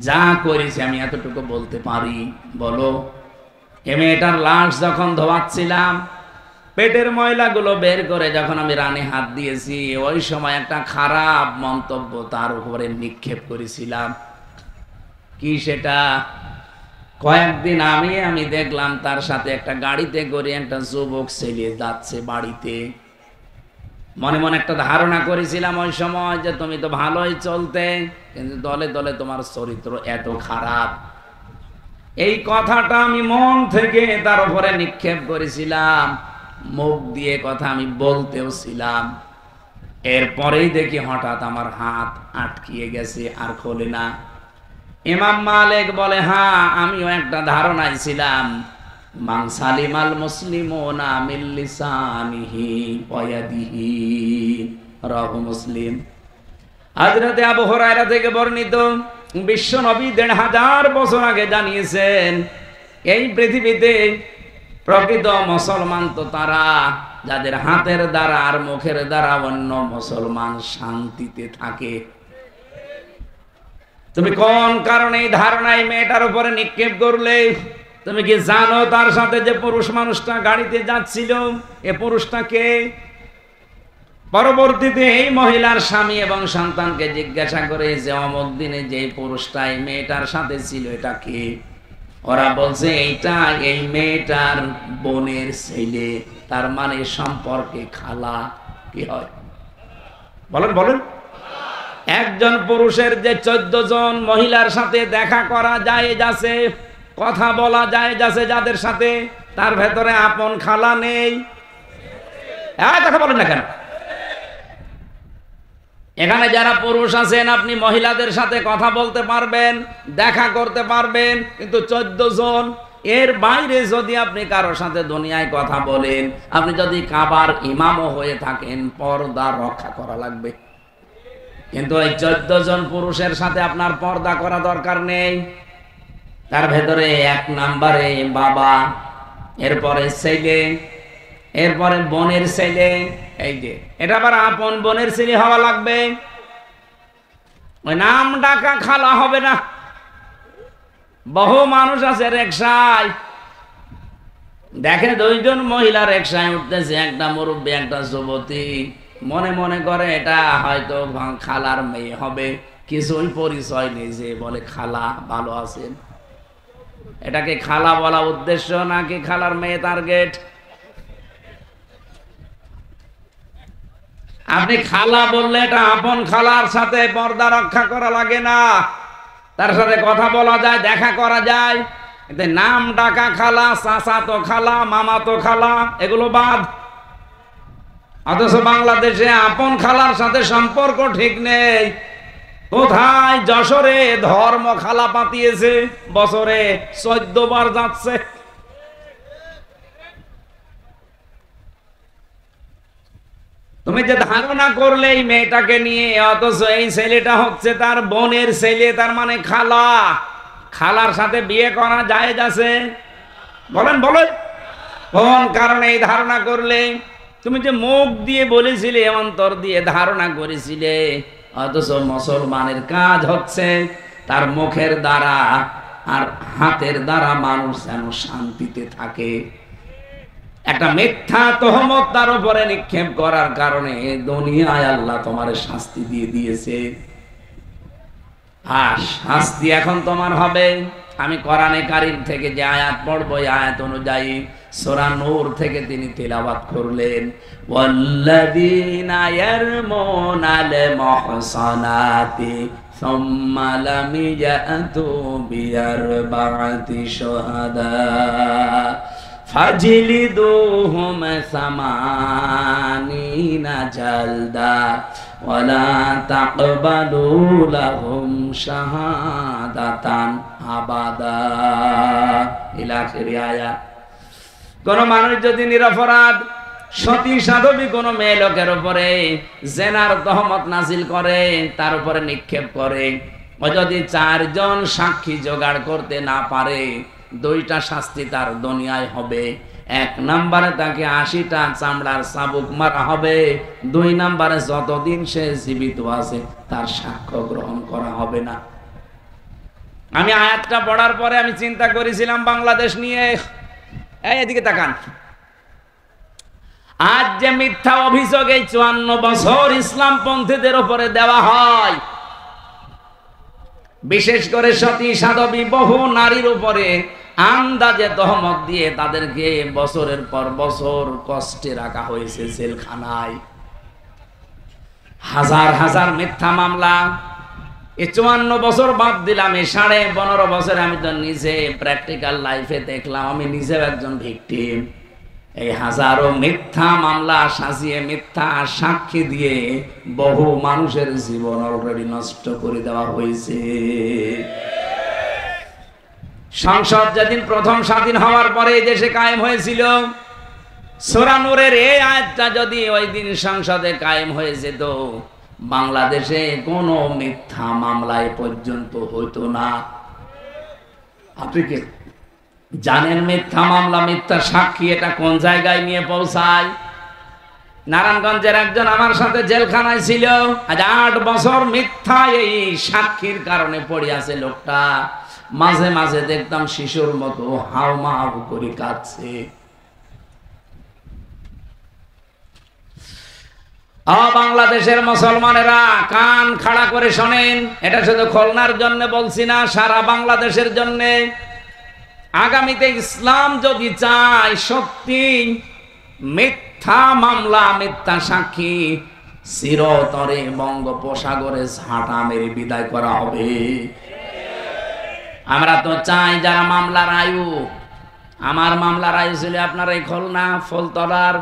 [SPEAKER 1] যা করেছি আমি এতটুকু বলতে পারি, বলো। এ মেয়েটার লাশ যখন ধোয়াচ্ছিলাম, পেটের ময়লাগুলো বের করে যখন আমি রানে হাত দিয়েছি, ওই সময় একটা খারাপ মন্তব্য তার উপরে নিক্ষেপ করেছিলাম। কি সেটা? কয়েকদিন আমি দেখলাম তার সাথে একটা গাড়িতে করে একটা যুবক ছেলে যাচ্ছে বাড়িতে। মনে মনে একটা ধারণা করেছিলাম ওই সময় যে তুমি তো ভালোই চলতে, কিন্তু দলে দলে তোমার চরিত্র এত খারাপ। এই কথাটা আমি মন থেকে তার উপরে নিক্ষেপ করেছিলাম, মুখ দিয়ে কথা আমি বলতেও ছিলাম। এরপরেই দেখি হঠাৎ আমার হাত আটকিয়ে গেছে, আর খোলে না। ইমাম মালিক বলে, হ্যাঁ, আমিও একটা ধারণায় ছিলাম, মান সালিমাল মুসলিমুনা মিন লিসানিহি ওয়া ইয়াদিহি, রাহু মুসলিম। হযরতে আবু হুরায়রা থেকে বর্ণিত, বিশ্ব নবী ১৫০০ বছর আগে জানিয়েছেন, এই পৃথিবীতে প্রকৃত মুসলমান তো তারা যাদের হাতের দ্বারা আর মুখের দ্বারা অন্য মুসলমান শান্তিতে থাকে। তুমি কোন কারণে এই ধারণায় মেয়েটার উপরে নিক্ষেপ করলে? তুমি কি জানো তার সাথে যে পুরুষ মানুষটা গাড়িতে যাচ্ছিল, এ পুরুষটা কে? পরবর্তীতে এই মহিলার স্বামী এবং সন্তানকে জিজ্ঞাসা করে যে অমুক দিনে যে পুরুষটা এই মেয়েটার সাথে ছিল, এটা কে? ওরা বলছে, এইটা এই মেয়েটার বোনের ছেলে, তার মানে সম্পর্কে খালা। কি হয় বলেন বলেন? একজন পুরুষের যে ১৪ জন মহিলার সাথে দেখা করা যায় যাচ্ছে, কথা বলা যায় যাচ্ছে যাদের সাথে, তার ভেতরে আপন খালা নেই? কথা বলেন না কেন? এখানে যারা পুরুষ আছেন আপনি মহিলাদের সাথে কথা বলতে পারবেন, দেখা করতে পারবেন, কিন্তু 14 জন, এর বাইরে যদি আপনি কারোর সাথে দুনিয়ায় কথা বলেন, আপনি যদি কাবার ইমামও হয়ে থাকেন, পর্দা রক্ষা করা লাগবে। কিন্তু এই 14 জন পুরুষের সাথে আপনার পর্দা করা দরকার নেই। তার ভেতরে 1 নম্বরে বাবা, এরপরে ছেলে, এরপরে বোনের ছেলে। এই যে এটা আবার আপন বোনের ছেলে হওয়া লাগবে, ওই নাম ডাকা খালা হবে না। বহু মানুষ আছে রিকশায়, দেখে 2 জন মহিলা রিকশায় উঠতেছে, একটা মুরব্বী একটা যুবতী, মনে মনে করে এটা হয়তো খালার মেয়ে হবে, কিছুই পরিচয় নেই, যে বলে খালা ভালো আছেন। এটাকে খালা বলা উদ্দেশ্য নাকি খালার মেয়ে টার্গেট? আপনি খালা বললে এটা আপন খালার সাথে পর্দা রক্ষা করা লাগে না, তার সাথে কথা বলা যায়, দেখা করা যায়। নাম ডাকা খালা, চাচাতো খালা, মামাতো খালা, এগুলো বাদ। অথচ বাংলাদেশে আপন খালার সাথে সম্পর্ক ঠিক নেই। কোথায়? যশোরে ধর্ম খালা পাতিয়েছে, বছরে 14 বার যাচ্ছে। তুমি যে ধারণা করলে এই মেয়েটাকে নিয়ে, অথচ এই ছেলেটা হচ্ছে তার বোনের ছেলে, তার মানে খালা। খালার সাথে বিয়ে করা জায়েজ আছে? বলেন বলেন। কোন কারণে এই ধারণা করলে? তুমি যে মুখ দিয়ে বলেছিলে, অন্তর দিয়ে ধারণা করেছিলে, অথচ মুসলমানের কাজ হচ্ছে তার মুখের দ্বারা আর হাতের দ্বারা মানুষ যেন শান্তিতে থাকে। একটা মিথ্যা তহমত তার উপরে নিক্ষেপ করার কারণে দুনিয়ায় আল্লাহ তোমার শাস্তি দিয়ে দিয়েছে। আর শাস্তি এখন তোমার হবে। আমি কোরআনে কারীম থেকে যে আয়াত পড়ব, এই আয়াত অনুযায়ী সূরা নূর থেকে তিনি তেলাওয়াত করলেন, ওয়াল্লাযীনা ইয়ারমুনাল মুহসানাতি সুম্মা লাম ইয়াতু বিআরবা'তি শুহাদা ফাজলিদুহুম সামানিনা জালদা ওয়ালা তাকবালু লাহুম শাহাদাতান আবাদা। ইলা আখির আয়াত। কোন মানুষ যদি নিরপরাধ সতী সাধবী কোন মেয়ে লোকের উপরে জেনার তহমত নাজিল করে, তার উপরে নিক্ষেপ করে, ও যদি 4 জন সাক্ষী জোগাড় করতে না পারে, 2টা শাস্তি তার দুনিয়ায় হবে। 1 নম্বরে তাকে 80টা চামড়ার চাবুক মারা হবে। 2 নম্বরে যতদিন সে জীবিত আছে তার সাক্ষ্য গ্রহণ করা হবে না। আমি আয়াতটা পড়ার পরে আমি চিন্তা করেছিলাম বাংলাদেশ নিয়ে। এদিকে তাকান। আজ যে মিথ্যা অভিযোগ এই 54 বছর ইসলামপন্থীদের উপরে দেওয়া হয়, বিশেষ করে সতী সাধবী বহু নারীর উপরে আন্দাজে তহমত দিয়ে তাদেরকে বছরের পর বছর কষ্টে রাখা হয়েছে জেলখানায়। হাজার হাজার মিথ্যা মামলা। এই 54 বছর বাদ দিলাম, এই 15.5 বছরে আমি তো নিজে প্র্যাকটিক্যাল লাইফে দেখলাম, আমি নিজেও একজন ভিকটিম। এই হাজারো মিথ্যা মামলা সাজিয়ে মিথ্যা সাক্ষী দিয়ে বহু মানুষের জীবন অলরেডি নষ্ট করে দেওয়া হয়েছে। সংসদ যেদিন প্রথম স্বাধীন হওয়ার পরে এই দেশে কায়েম হয়েছিল, সূরা নূরের এই আয়াতটা যদি ওই দিন সংসদে কায়েম হয়ে যেত, বাংলাদেশে কোনো মিথ্যা মামলায় পর্যন্ত হইতো না। আপনি কি জানেন মিথ্যা মামলা, মিথ্যা সাক্ষী এটা কোন জায়গায় নিয়ে পৌঁছায়? নারায়ণগঞ্জের একজন আমার সাথে জেলখানায় ছিল, আজ 8 বছর মিথ্যা এই সাক্ষীর কারণে পড়ে আছে লোকটা। মাঝে মাঝে দেখতাম শিশুর মতো হাউমাউ করে কাঁদছে। বাংলাদেশের মুসলমানেরা কান খাড়া করে শোনেন, এটা শুধু খুলনার জন্য বলছি না, সারা বাংলাদেশের জন্য। আগামীতে ইসলাম যদি চায় সত্যি, মিথ্যা মামলা মিথ্যা সাক্ষী চিরতরে বঙ্গোপসাগরে ঝাঁটা মেরে বিদায় করা হবে। আমরা তো চাই যারা মামলার আয়ু, আমার মামলার আয়ু ছিল আপনার এই খুলনা ফুলতলার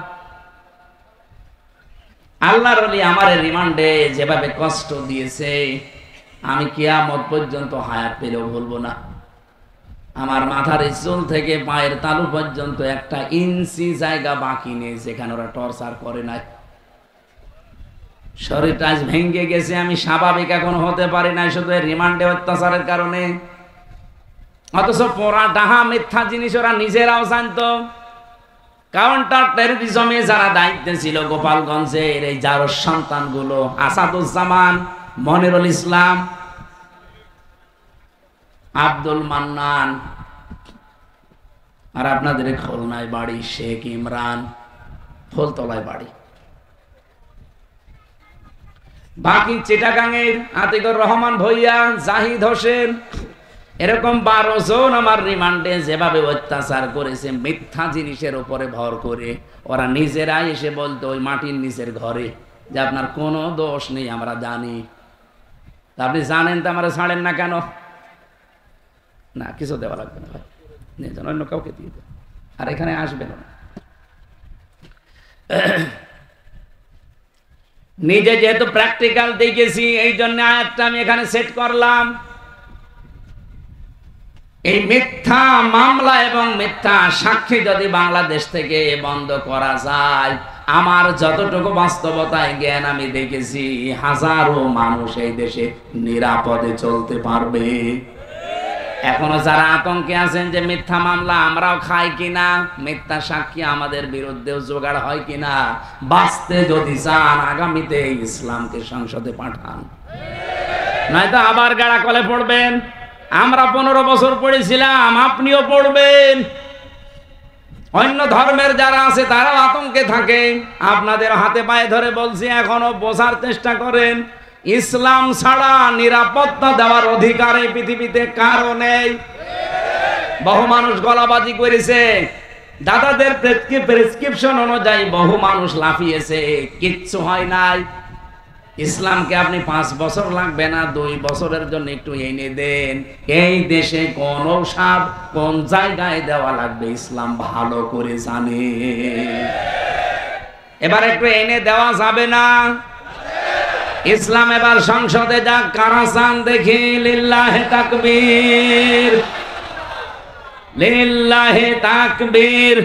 [SPEAKER 1] আল্লাহর ওলি আমারে রিমান্ডে যেভাবে কষ্ট দিয়েছে আমি কিয়ামত পর্যন্ত হায়াত পেলেও ভুলবো না। আমার মাথার চুল থেকে পায়ের তালু পর্যন্ত একটা ইঞ্চি জায়গা বাকি নেই যেখানে ওরা টর্চার করে নাই। শরীরটা আজ ভেঙে গেছে, আমি স্বাভাবিক এখন হতে পারি না শুধু রিমান্ডে অত্যাচারের কারণে। অথচ পোড়া ডাহা মিথ্যা জিনিস ওরা নিজেরাও জানতো। কাউন্টার টেররিজমে যারা দায়িত্বে ছিল গোপালগঞ্জের এই জারোর সন্তানগুলো, আসাদুজ্জামান, মনিরুল ইসলাম, আব্দুল মান্নান, আর আপনাদের খুলনায় বাড়ি শেখ ইমরান, ফুলতলায় বাড়ি। বাকি চিটাগাঙের আতিকুর রহমান ভইয়া, জাহিদ হোসেন, এরকম 12 জন আমার রিমান্ডে যেভাবে অত্যাচার করেছে মিথ্যা জিনিসের উপরে ভর করে। ওরা নিজেরাই এসে বলতো ওই মাটির নিচের ঘরে যে আপনার কোনো দোষ নেই, আমরা জানি। আপনি জানেন তো আমরা ছাড়েন না কেন? না, কিছু দেওয়া লাগবে না ভাই, অন্য কাউকে দিয়ে দেন, আর এখানে আসবেন না। নিজে যেহেতু প্র্যাকটিক্যাল দেখেছি এই জন্য আয়াতটা আমি এখানে সেট করলাম। এই মিথ্যা মামলা এবং মিথ্যা সাক্ষী যদি বাংলাদেশ থেকে বন্ধ করা যায়, আমার যতটুকু বাস্তবতায় জ্ঞান আমি দেখেছি, হাজারো মানুষ এই দেশে নিরাপদে চলতে পারবে। এখনো যারা আতঙ্কে আছেন যে মিথ্যা মামলা আমরাও খাই কিনা, মিথ্যা সাক্ষী আমাদের বিরুদ্ধেও জোগাড় হয় কিনা, বাঁচতে যদি চান আগামীতে ইসলামকে সংসদে পাঠান, নয়তো আবার গাড়া কলে পড়বেন। আমরা 15 বছর পড়েছিলাম, আপনিও পড়বেন। অন্য ধর্মের যারা আছে তারাও আতঙ্কে থাকে। আপনাদের হাতে পায়ে ধরে বলছি, এখনো বোঝার চেষ্টা করেন, ইসলাম ছাড়া নিরাপত্তা দেওয়ার অধিকার এই পৃথিবীতে কারো নেই। বহু মানুষ গলাবাজি করেছে, দাদাদের প্রেসক্রিপশন অনুযায়ী বহু মানুষ লাফিয়েছে, কিচ্ছু হয় নাই। ইসলামকে আপনি 5 বছর লাগবে না, 2 বছরের জন্য একটু এনে দেন। এই দেশে কোন ঔষধ কোন জায়গায় দেওয়া লাগবে ইসলাম ভালো করে জানে। এবার একটু এনে দেওয়া যাবে না? ইসলাম এবার সংসদে যাক, কারা চান দেখি? লিল্লাহে তাকবীর, লিল্লাহে তাকবীর।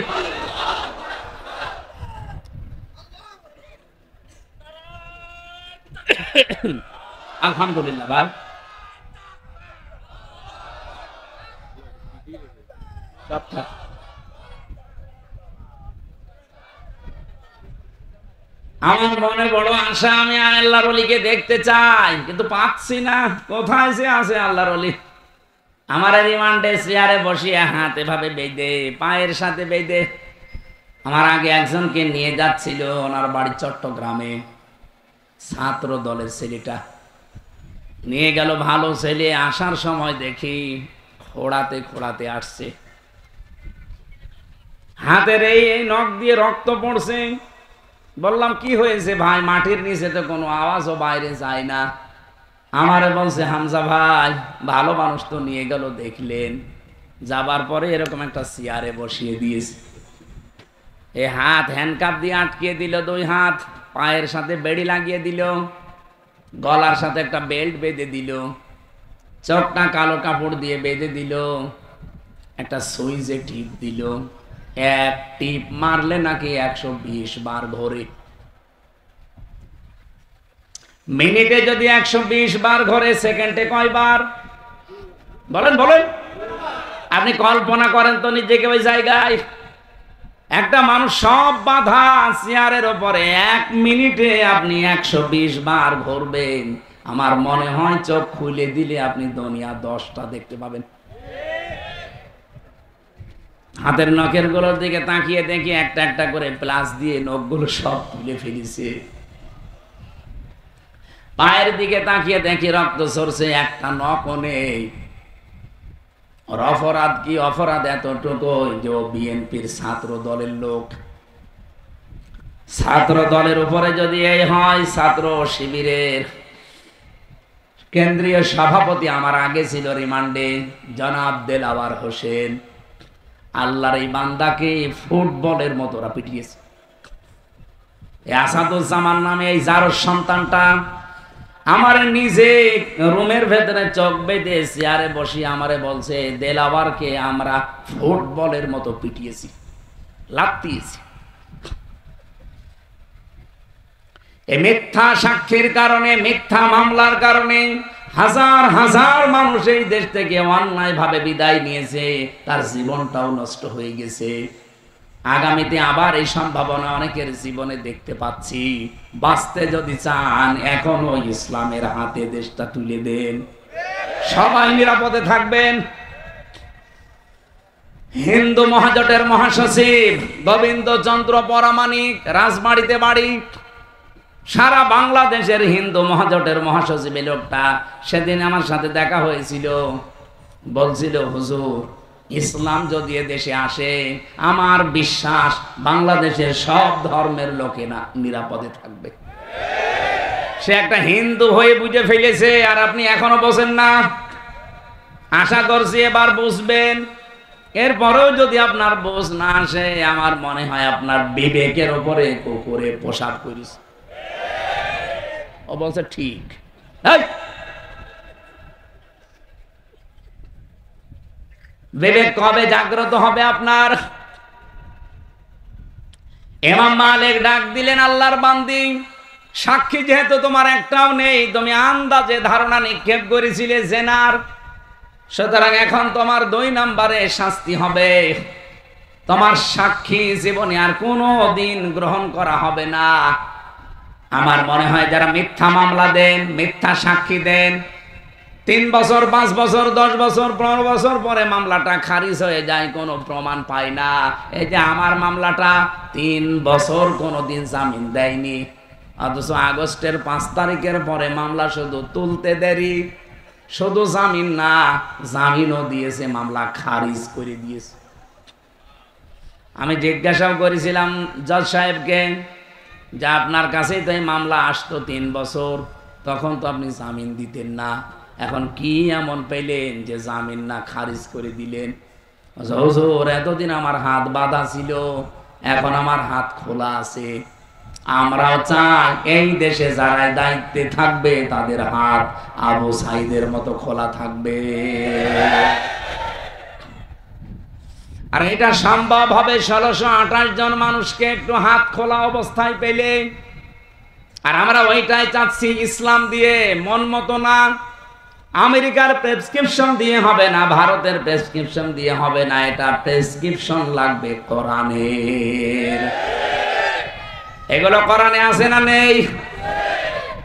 [SPEAKER 1] আলহামদুলিল্লাহ ভাই, আমার মনে বড় আশা, আমি আল্লাহর ওলিকে দেখতে চাই, কিন্তু পাচ্ছি না। কোথায় যে আছে আল্লাহর ওলি? আমার রিমান্ডে চেয়ারে বসিয়ে হাত এভাবে বেঁধে, পায়ের সাথে বেঁধে। আমার আগে একজনকে নিয়ে যাচ্ছিল, ওনার বাড়ি চট্টগ্রামে, ছাত্র দলের ছেলেটা নিয়ে গেল, ভালো ছেলে। আসার সময় দেখি খোড়াতে খোড়াতে আসছে, হাতের এই নখ দিয়ে রক্ত পড়ছে। বললাম কি হয়েছে ভাই? মাটির নিচে তো কোনো আওয়াজও বাইরে যায় না। আমারে বলছে, হামজা ভাই, ভালো মানুষ তো নিয়ে গেল, দেখলেন? যাবার পরে এরকম একটা চেয়ারে বসিয়ে দিয়েছে, এই হাত হ্যান্ডকাপ দিয়ে আটকিয়ে দিল, 2 হাত পায়ের সাথে বেড়ি লাগিয়ে দিল, গলার সাথে একটা বেল্ট বেঁধে দিল, চোখটা কালো কাপড় দিয়ে বেঁধে দিল, একটা সুইচে টিপ দিল। এক টিপ মারলে নাকি 120 বার ঘোরে। মিনিটে যদি 120 বার ঘোরে, সেকেন্ডে কয়বার? বলেন বলেন, আপনি কল্পনা করেন তো নিজেকে ওই জায়গায়। একটা মানুষ সব বাধা চেয়ারের উপরে, 1 মিনিটে আপনি 120 বার ঘুরবেন। আমার মনে হয় চোখ খুলে দিলে আপনি দুনিয়া 10টা দেখতে পাবেন। হাতের নখের গুলোর দিকে তাকিয়ে দেখি একটা একটা করে প্লাস দিয়ে নখগুলো সব তুলে ফেলেছে। পায়ের দিকে তাকিয়ে দেখি রক্ত ঝরছে, একটা নখও নেই। ওর অপরাধ কি? অপরাধ এতটুকু যে ও বিএনপির ছাত্র দলের লোক। ছাত্র দলের উপরে যদি এই হয়, ছাত্র শিবিরের কেন্দ্রীয় সভাপতি আমার আগে ছিল রিমান্ডে, জনাব দেলাওয়ার হোসেন। আল্লাহর এই বান্দাকে ফুটবলের মতো ওরা পিটিয়েছে। এই আসাদুজ্জামান নামে এই জারজ সন্তানটা আমার নিজে রুমের ভেতরে চোখ বেঁধে চেয়ারে বসে আমারে বলছে, দেলাওয়ারকে আমরা ফুটবলের মতো পিটিয়েছি, লাথিয়েছি। এই মিথ্যা সাক্ষীর কারণে, মিথ্যা মামলার কারণে হাজার হাজার মানুষ এই দেশ থেকে অন্যায় ভাবে বিদায় নিয়েছে, তার জীবনটাও নষ্ট হয়ে গেছে। আগামীতে আবার এই সম্ভাবনা অনেকের জীবনে দেখতে পাচ্ছি। বাঁচতে যদি চান এখনো ইসলামের হাতে দেশটা তুলে দেন, সবাই নিরাপদে থাকবেন। হিন্দু মহাজোটের মহাসচিব গোবিন্দ চন্দ্র পরামানিক, রাজবাড়িতে বাড়ি, সারা বাংলাদেশের হিন্দু মহাজোটের মহাসচিব লোকটা সেদিন আমার সাথে দেখা হয়েছিল। বলছিল, হুজুর ইসলাম যদি দেশে আসে আমার বিশ্বাস বাংলাদেশের সব ধর্মের লোকেরা নিরাপদে থাকবে। সে একটা হিন্দু হয়ে বুঝে ফেলেছে, আর আপনি এখনো বোঝেন না। আশা করছি এবার বুঝবেন। এরপরেও যদি আপনার বোঝ না আসে, আমার মনে হয় আপনার বিবেকের উপরে কুকুরে পোশাক করিস। ও বলছে ঠিক। বিবেক কবে জাগ্রত হবে আপনার? ইমাম মালিক ডাক দিলেন, আল্লাহর বান্দি, সাক্ষী যেহেতু তোমার একটাও নেই, তুমি আন্দাজে ধারণা নিক্ষেপ করেছিলে জেনার, সুতরাং এখন তোমার 2 নম্বরে শাস্তি হবে। তোমার সাক্ষী জীবনে আর কোনো দিন গ্রহণ করা হবে না। আমার মনে হয় যারা মিথ্যা মামলা দেন, মিথ্যা সাক্ষী দেন, 3 বছর 5 বছর 10 বছর 15 বছর পরে মামলাটা খারিজ হয়ে যায়, কোনো প্রমাণ পায় না। এই যে আমার মামলাটা 3 বছর কোনোদিন জামিন দেয়নি, অথচ আগস্টের 5 তারিখের পরে মামলা শুধু তুলতে দেরি, শুধু জামিন না, জামিনও দিয়েছে, মামলা খারিজ করে দিয়েছে। আমি জিজ্ঞাসাও করেছিলাম জজ সাহেবকে যে আপনার কাছেই তো এই মামলা আসতো 3 বছর, তখন তো আপনি জামিন দিতেন না, এখন কি এমন পেলেন যে জামিন না খারিজ করে দিলেন? হুজুর এতদিন আমার হাত বাঁধা ছিল, এখন আমার হাত খোলা আছে। আমরাও চাই এই দেশে যারা দায়িত্বে থাকবে তাদের হাত আবু সাইদের মতো খোলা থাকবে। আর এটা সম্ভব হবে 1628 জন মানুষকে একটু হাত খোলা অবস্থায় পেলে। আর আমরা ওইটাই চাচ্ছি, ইসলাম দিয়ে, মন মতো না। আমেরিকার প্রেসক্রিপশন দিয়ে হবে না, ভারতের প্রেসক্রিপশন দিয়ে হবে না, এটা প্রেসক্রিপশন লাগবে কোরআনের। এগুলো কোরআনে আছে না নেই?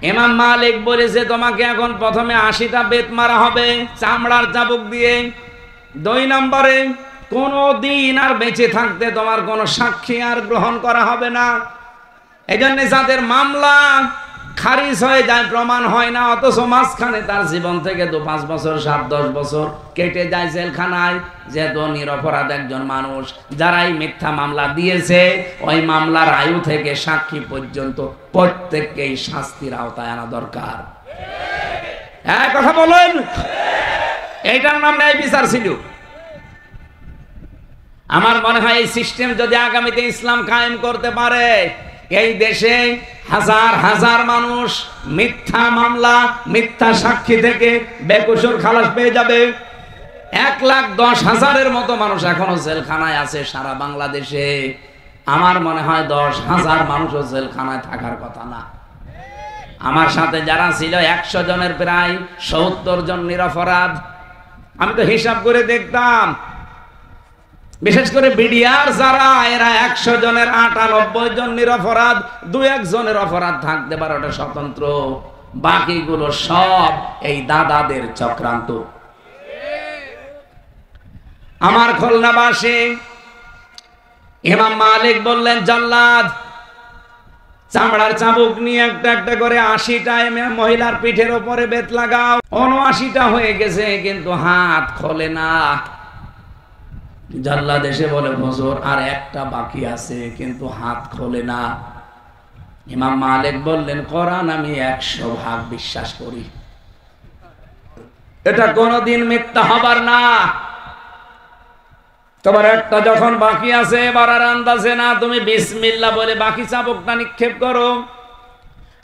[SPEAKER 1] ইমাম মালিক বলেছে তোমাকে এখন প্রথমে 80টা বেত মারা হবে চামড়ার চাবুক দিয়ে। 2 নম্বরে কোনো দিন আর বেঁচে থাকতে তোমার কোনো সাক্ষী আর গ্রহণ করা হবে না। এই জন্য যাদের মামলা খারিজ হয়ে যায়, প্রমাণ হয় না, অথচ মাঝখানে তার জীবন থেকে 2-5 বছর 7-10 বছর কেটে যায় জেলখানায়, যেহেতু নিরপরাধ একজন মানুষ। যারাই মিথ্যা মামলা দিয়েছে ওই মামলার আয়ু থেকে সাক্ষী পর্যন্ত প্রত্যেককেই শাস্তির আওতায় আনা দরকার। হ্যাঁ কথা বলেন, এইটার নাম ন্যায় বিচার ছিল। আমার মনে হয় এই সিস্টেম যদি আগামীতে ইসলাম কায়েম করতে পারে, এই দেশে হাজার হাজার মানুষ মিথ্যা মামলা, মিথ্যা সাক্ষী থেকে বেকসুর খালাস পেয়ে যাবে। 1,10,000-এর মতো মানুষ এখনো জেলখানায় আছে সারা বাংলাদেশে। আমার মনে হয় 10,000 মানুষও জেলখানায় থাকার কথা না। আমার সাথে যারা ছিল 100 জনের প্রায় 70 জন নিরপরাধ। আমি তো হিসাব করে দেখতাম, বিশেষ করে বিডিআর যারা, এরা 100 জনের 98 জন নিরপরাধ, 2-1 জনের অপরাধ থাকতে পারে, ওটা স্বতন্ত্র, বাকিগুলো সব এই দাদাদের চক্রান্ত। আমার খুলনাবাসী ইমাম মালিক বললেন, জাল্লাদ চামড়ার চাবুক নিয়ে একটা একটা করে 80টা মহিলার পিঠের উপরে বেত লাগাও। 79টা হয়ে গেছে, কিন্তু হাত খোলে না। জাল্লাদ এসে বলে, হুজুর আর একটা বাকি আছে, কিন্তু হাত খোলে না। ইমাম মালিক বললেন, কোরআন আমি 100% বিশ্বাস করি, এটা কোনদিন মিথ্যা হবার না। তোমার একটা যখন বাকি আছে, এবার আর আন্দাজে না, তুমি বিসমিল্লাহ বলে বাকি চাবুকটা নিক্ষেপ করো।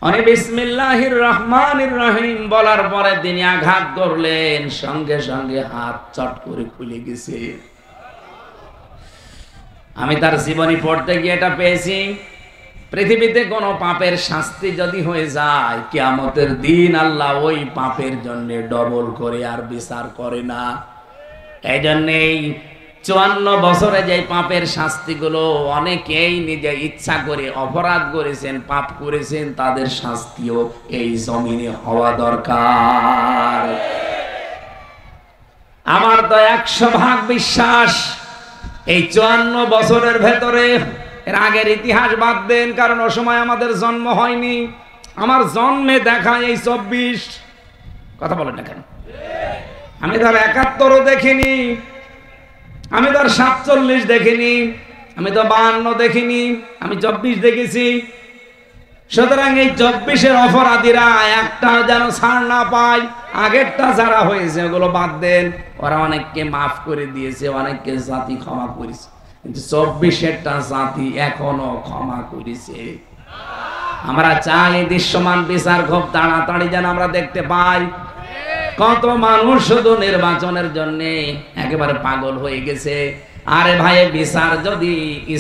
[SPEAKER 1] আমি বিসমিল্লাহির রহমানির রহিম বলার পরে তিনি আঘাত করলেন, সঙ্গে সঙ্গে হাত চট করে খুলে গেছে। আমি তার জীবনী পড়তে গিয়ে এটা পেয়েছি, পৃথিবীতে কোনো পাপের শাস্তি যদি হয়ে যায়, কিয়ামতের দিন আল্লাহ ওই পাপের জন্য ডবল করে আর বিচার করে না। এই জন্যেই 54 বছরে যে পাপের শাস্তিগুলো অনেকেই নিজে ইচ্ছা করে অপরাধ করেছেন, পাপ করেছেন, তাদের শাস্তিও এই জমিনে হওয়া দরকার। আমার তো 100% বিশ্বাস এই 54 বছরের ভেতরে, এর আগের ইতিহাস বাদ দেন, কারণ ও সময় আমাদের জন্ম হয়নি। আমার জন্মে দেখা এই 24, কথা বলেন না কেন? আমি ধর 71ও দেখিনি, আমি ধর 47 দেখিনি, আমি তো 52 দেখিনি, আমি 24 দেখেছি। সুতরাং এই 24-এর অপরাধীরা একটা যেন ছাড় না পায়। আগেরটা যারা হয়েছে ওগুলো বাদ দেন, ওরা অনেককে মাফ করে দিয়েছে, অনেককে জাতি ক্ষমা করেছে, কিন্তু 24-এরটা জাতি এখনো ক্ষমা করেছে। আমরা চাই দৃশ্যমান বিচার খুব তাড়াতাড়ি যেন আমরা দেখতে পাই। কত মানুষ শুধু নির্বাচনের জন্য একেবারে পাগল হয়ে গেছে। আরে ভাই, বিচার যদি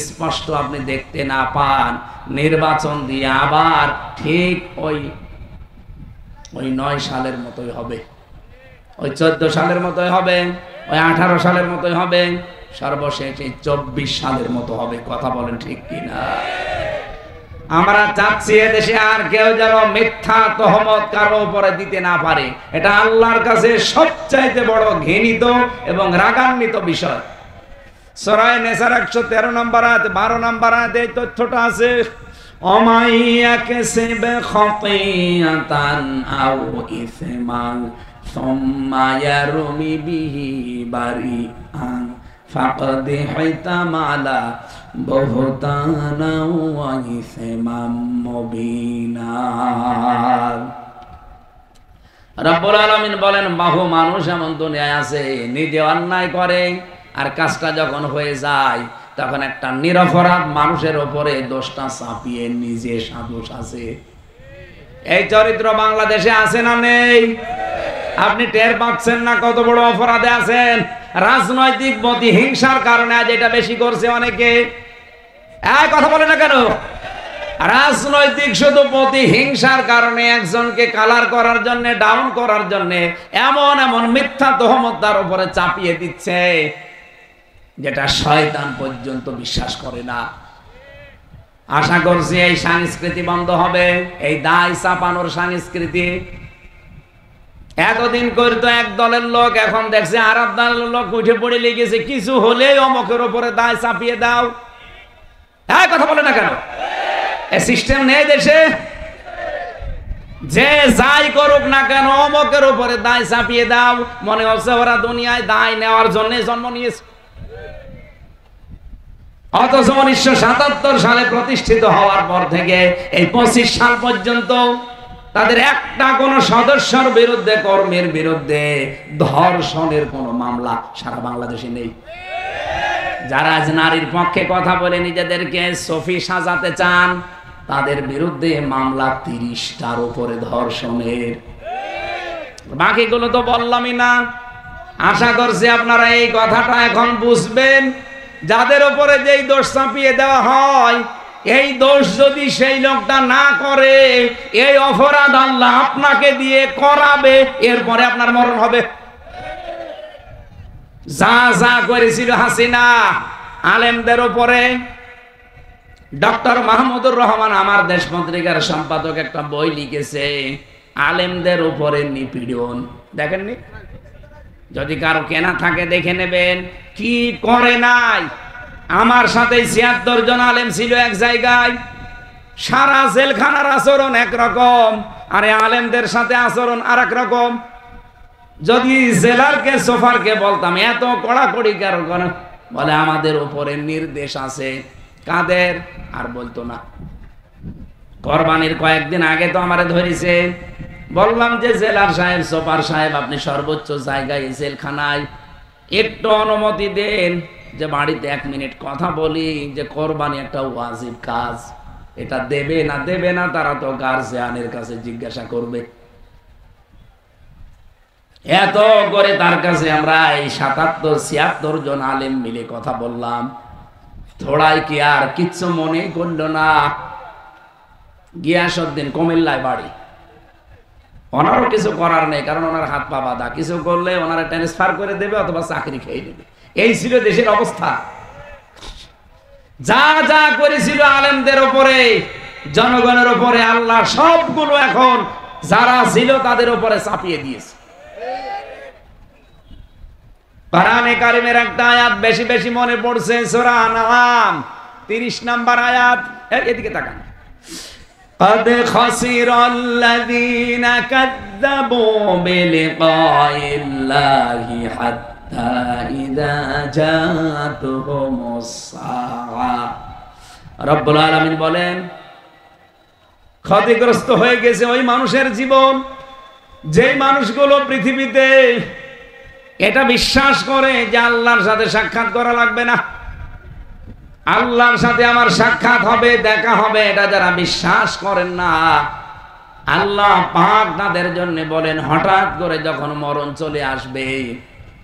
[SPEAKER 1] স্পষ্ট আপনি দেখতে না পান, নির্বাচন দিয়ে আবার ঠিক ওই 9 সালের মতোই হবে, ওই 14 সালের মতোই হবে, ওই 18 সালের মতোই হবে, সর্বশেষ এই 24 সালের মতো হবে। কথা বলেন ঠিক কিনা? আমরা চাচ্ছি এদেশে আর কেউ যেন মিথ্যা তহমত কারো উপরে দিতে না পারে। এটা আল্লাহর কাছে সবচাইতে বড় ঘৃণিত এবং রাগান্বিত বিষয়। সূরা নেসার 113 নম্বর আয়াত 12 নম্বর আয়াতে এই তথ্যটা আছে, অমাইয়াকাসিবে খাতিয়াতান আও ইসমান সুম্মা ইয়ারমি বিহি বারিআন ফাকাদ হিতামালা বুহতানা ওয়া ইসমান মুবিনা। রব্বুল আলামিন বলেন, বহু মানুষ এমন দুনিয়ায় আছে নিজে অন্যায় করে, আর কাজটা যখন হয়ে যায় তখন একটা নিরপরাধ মানুষের উপরে দোষটা চাপিয়ে নিজে সাদোষ আছে। এই চরিত্র বাংলাদেশে আছে না নেই? আপনি টের পাচ্ছেন না কত বড় অপরাধে আছেন? রাজনৈতিক প্রতিহিংসার কারণে আজ এটা বেশি করছে অনেকে। এই কথা বলে না কেন? রাজনৈতিক শুধু প্রতিহিংসার কারণে একজনকে কালার করার জন্য, ডাউন করার জন্য এমন এমন মিথ্যা তহমত তার উপরে চাপিয়ে দিচ্ছে যেটা শয়তান পর্যন্ত বিশ্বাস করে না। আশা করছি এই সংস্কৃতি বন্ধ হবে, এই দায় চাপানোর সংস্কৃতি। এতদিন করতো এক দলের লোক, এখন দেখছে আর এক দলের লোক উঠে পড়ে লেগেছে, কিছু হলেই অমকের উপরে দায় চাপিয়ে দাও। হ্যাঁ, কথা বলে না কেন? এই সিস্টেম নেই দেশে। যে যাই করুক না কেন অমকের উপরে দায় চাপিয়ে দাও। মনে হচ্ছে ওরা দুনিয়ায় দায় নেওয়ার জন্য জন্ম নিয়েছে। অথচ 1977 সালে প্রতিষ্ঠিত হওয়ার পর থেকে এই 25 সাল পর্যন্ত তাদের একটা কোন সদস্যের বিরুদ্ধে, কর্মীর বিরুদ্ধে ধর্ষণের কোন মামলা সারা বাংলাদেশে নেই। যারা আজ নারীর পক্ষে কথা বলে নিজেদেরকে সফি সাজাতে চান, তাদের বিরুদ্ধে মামলা 30টার উপরে ধর্ষণের। বাকিগুলো তো বললামই না। আশা করছি আপনারা এই কথাটা এখন বুঝবেন। যাদের উপরে যেই দোষ চাপিয়ে দেওয়া হয়, এই দোষ যদি সেই লোকটা না করে, এই অপরাধ আল্লাহ আপনাকে দিয়ে করাবে, এরপরে আপনার মরণ হবে। যা যা করেছিল হাসিনা আলেমদের উপরে, ডক্টর মাহমুদুর রহমান আমার দেশ পত্রিকার সম্পাদক একটা বই লিখেছে, আলেমদের উপরে নিপীড়ন। দেখেননি? যদি কারো কেনা থাকে দেখে নেবেন। কি করে নাই? আমার সাথে 76 জন আলেম ছিল এক জায়গায়। সারা জেলখানার আচরণ একরকম, আর আলেমদের সাথে আচরণ আর এক রকম। যদি জেলারকে সোফারকে বলতাম এত কড়াকড়ি কেন কেন, বলে আমাদের উপরে নির্দেশ আছে। কাদের? আর বলতো না। কোরবানির কয়েকদিন আগে তো আমারে ধরেছে, বললাম যে জেলার সাহেব, সোপার সাহেব, আপনি সর্বোচ্চ জায়গায় জেলখানায় একটু অনুমতি দেন। যে বাড়িতে 1 মিনিট কথা বলি যে কোরবানি একটা ওয়াজিব কাজ, এটা দেবে না তারা তো গার্জিয়ানের কাছে জিজ্ঞাসা করবে। এত করে তার কাছে আমরা এই ৭৭-৭৬ জন আলেম মিলে কথা বললাম, থোড়াই কি আর কিচ্ছু মনে করলো না। গিয়াসউদ্দিন কুমিল্লায় বাড়ি, ওনারও কিছু করার নেই, কারণ ওনার হাত পা বাঁধা, কিছু করলে ওনারা ট্রান্সফার করে দেবে অথবা চাকরি খেয়ে নেবে। এই ছিল দেশের অবস্থা। যা যা করেছিল আলেমদের উপরে, জনগণের উপরে, আল্লাহ সবগুলো এখন যারা ছিল তাদের উপরে চাপিয়ে দিয়েছে। কোরআনে কারিমের একটা আয়াত বেশি বেশি মনে পড়ছে, সূরা আনআম 30 নম্বর আয়াত। এদিকে তাকান। قد خسر الذين كذبوا بلقاء الله حتى إذا جاءتهم الساعة। রব্বুল আলামিন বলেন, ক্ষতিগ্রস্ত হয়ে গেছে ওই মানুষের জীবন যে মানুষগুলো পৃথিবীতে এটা বিশ্বাস করে যে আল্লাহর সাথে সাক্ষাৎ করা লাগবে না, আল্লাহর সাথে আমার সাক্ষাৎ হবে, দেখা হবে, এটা যারা বিশ্বাস করেন না, আল্লাহ পাক তাদের জন্য বলেন হঠাৎ করে যখন মরণ চলে আসবে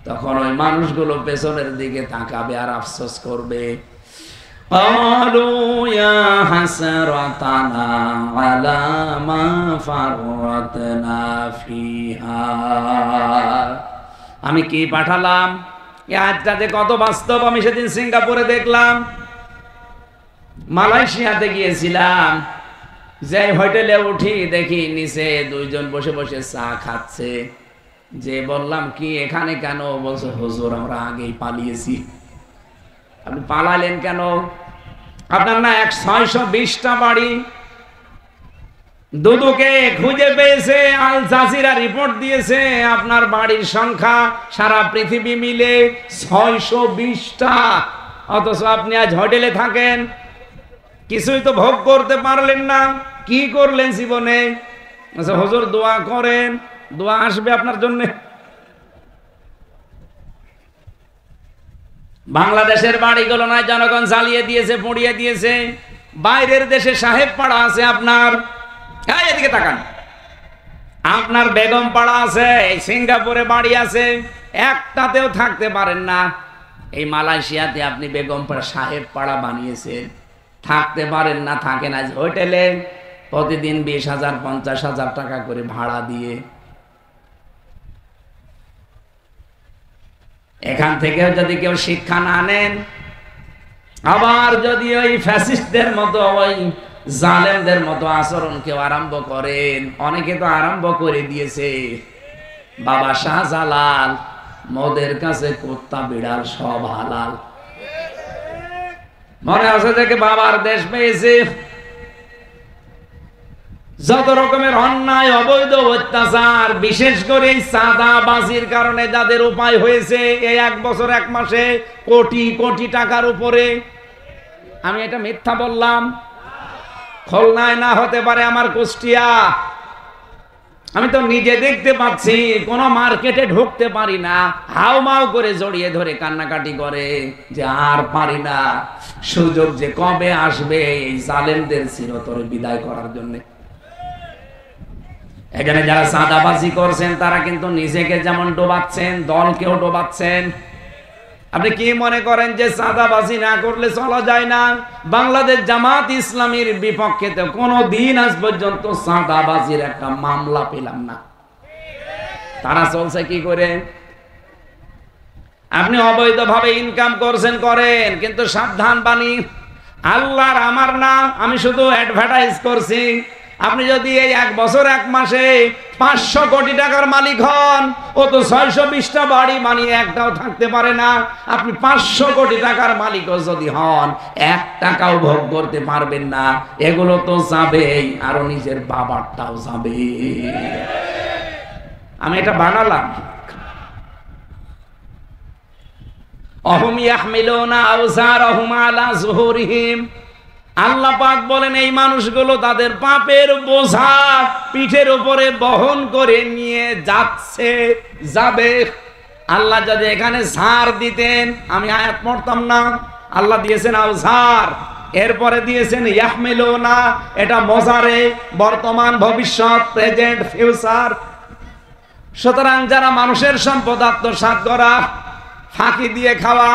[SPEAKER 1] তখন ওই মানুষগুলো পেছনের দিকে তাকাবে আর আফসোস করবে। ক্বালু ইয়া হাসরাতানা আলা মা ফাররাতনা ফিহা। আমি কি পাঠালাম, এই আয়াতটাতে কত বাস্তব। আমি সেদিন সিঙ্গাপুরে দেখলাম, মালয়েশিয়াতে গিয়েছিলাম, যে হোটেলে উঠি দেখি নিচে 2 জন বসে বসে চা খাচ্ছে। যে বললাম কি এখানে কেন? বলছে হুজুর আমরা আগেই পালিয়েছি। আপনি পালালেন কেন? আপনার না 620টা বাড়ি দুদুকে খুঁজে পেয়েছে, আল জাজিরা রিপোর্ট দিয়েছে আপনার বাড়ির সংখ্যা সারা পৃথিবী মিলে 620টা, অথচ আপনি আজ হোটেলে থাকেন, কিছুই তো ভোগ করতে পারলেন না। কি করলেন জীবনে? আচ্ছা হুজুর দোয়া করেন, দোয়া আসবে আপনার জন্য। বাংলাদেশের বাড়িগুলো নয় জনগণ জ্বালিয়ে দিয়েছে, পুড়িয়ে দিয়েছে। বাইরের দেশে সাহেব পাড়া আছে আপনার, এদিকে তাকান, আপনার বেগম পাড়া আছে, সিঙ্গাপুরে বাড়ি আছে, একটাতেও থাকতে পারেন না। এই মালয়েশিয়াতে আপনি বেগম পাড়া সাহেব পাড়া বানিয়েছেন, থাকতে পারেন না, থাকেন আজ হোটেলে, প্রতিদিন 20,000 50,000 টাকা করে ভাড়া দিয়ে। এখান থেকে যদি কেউ শিক্ষা না নেন, আবার যদি ওই ফ্যাসিস্টদের মতো ওই জালেমদের মতো আচরণ কেউ আরম্ভ করেন, অনেকে তো আরম্ভ করে দিয়েছে। বাবা শাহজালাল, মদের কাছে কুত্তা বিড়াল সব হালাল। মনে আছে যে বাবার দেশ পেয়েছে, যত রকমের অন্যায় অবৈধ অত্যাচার, বিশেষ করে চাঁদাবাজির কারণে যাদের উপায় হয়েছে এই 1 বছর 1 মাসে কোটি কোটি টাকার উপরে। আমি এটা মিথ্যা বললাম? খুলনায় না হতে পারে আমার কুষ্টিয়া, আমি তো নিজে দেখতে পাচ্ছি। কোন মার্কেটে ঢুকতে পারি না, হাউমাউ করে জড়িয়ে ধরে কান্নাকাটি করে যে আর পারি না, সুযোগ যে কবে আসবে এই জালেমদের চিরতরে বিদায় করার জন্য। এখানে যারা চাঁদাবাজি করছেন তারা কিন্তু নিজেকে যেমন ডোবাচ্ছেন, দলকেও ডোবাচ্ছেন। আপনি কি মনে করেন যে চাঁদাবাজি না করলে চলা যায় না? বাংলাদেশ জামাত ইসলামীর বিপক্ষে তো কোনদিন আজ পর্যন্ত চাঁদাবাজির একটা মামলা পেলাম না। তারা চলছে কি করে? আপনি অবৈধভাবে ইনকাম করছেন করেন, কিন্তু সাবধান বাণী আল্লাহর আমার না, আমি শুধু অ্যাডভার্টাইজ করছি। আপনি যদি এই 1 বছর 1 মাসে 500 কোটি টাকার মালিক হন, ও তো 620টা বাড়ি বানিয়ে একটাও থাকতে পারে না। আপনি 500 কোটি টাকার মালিকও যদি হন, 1 টাকাও ভোগ করতে পারবেন না। এগুলো তো যাবেই, আরো নিজের বাবারটাও যাবে। আমি এটা বানালাম। অহুম ইয়াহমিলুনা আওজারহুম আলা যুহুরিহিম। আল্লাহ পাক বলেন এই মানুষগুলো তাদের পাপের বোঝা পিঠের উপরে বহন করে নিয়ে যাচ্ছে, যাবে। আল্লাহ যদি এখানে ছাড় দিতেন আমি আয়াত পড়তাম না। আল্লাহ দিয়েছেন আউসার, এরপরে দিয়েছেন ইয়াহমিলুনা, এটা মজারে, বর্তমান, ভবিষ্যৎ, প্রেজেন্ট, ফিউচার। সুতরাং যারা মানুষের সম্পদ আত্মসাৎ করা, ফাঁকি দিয়ে খাওয়া,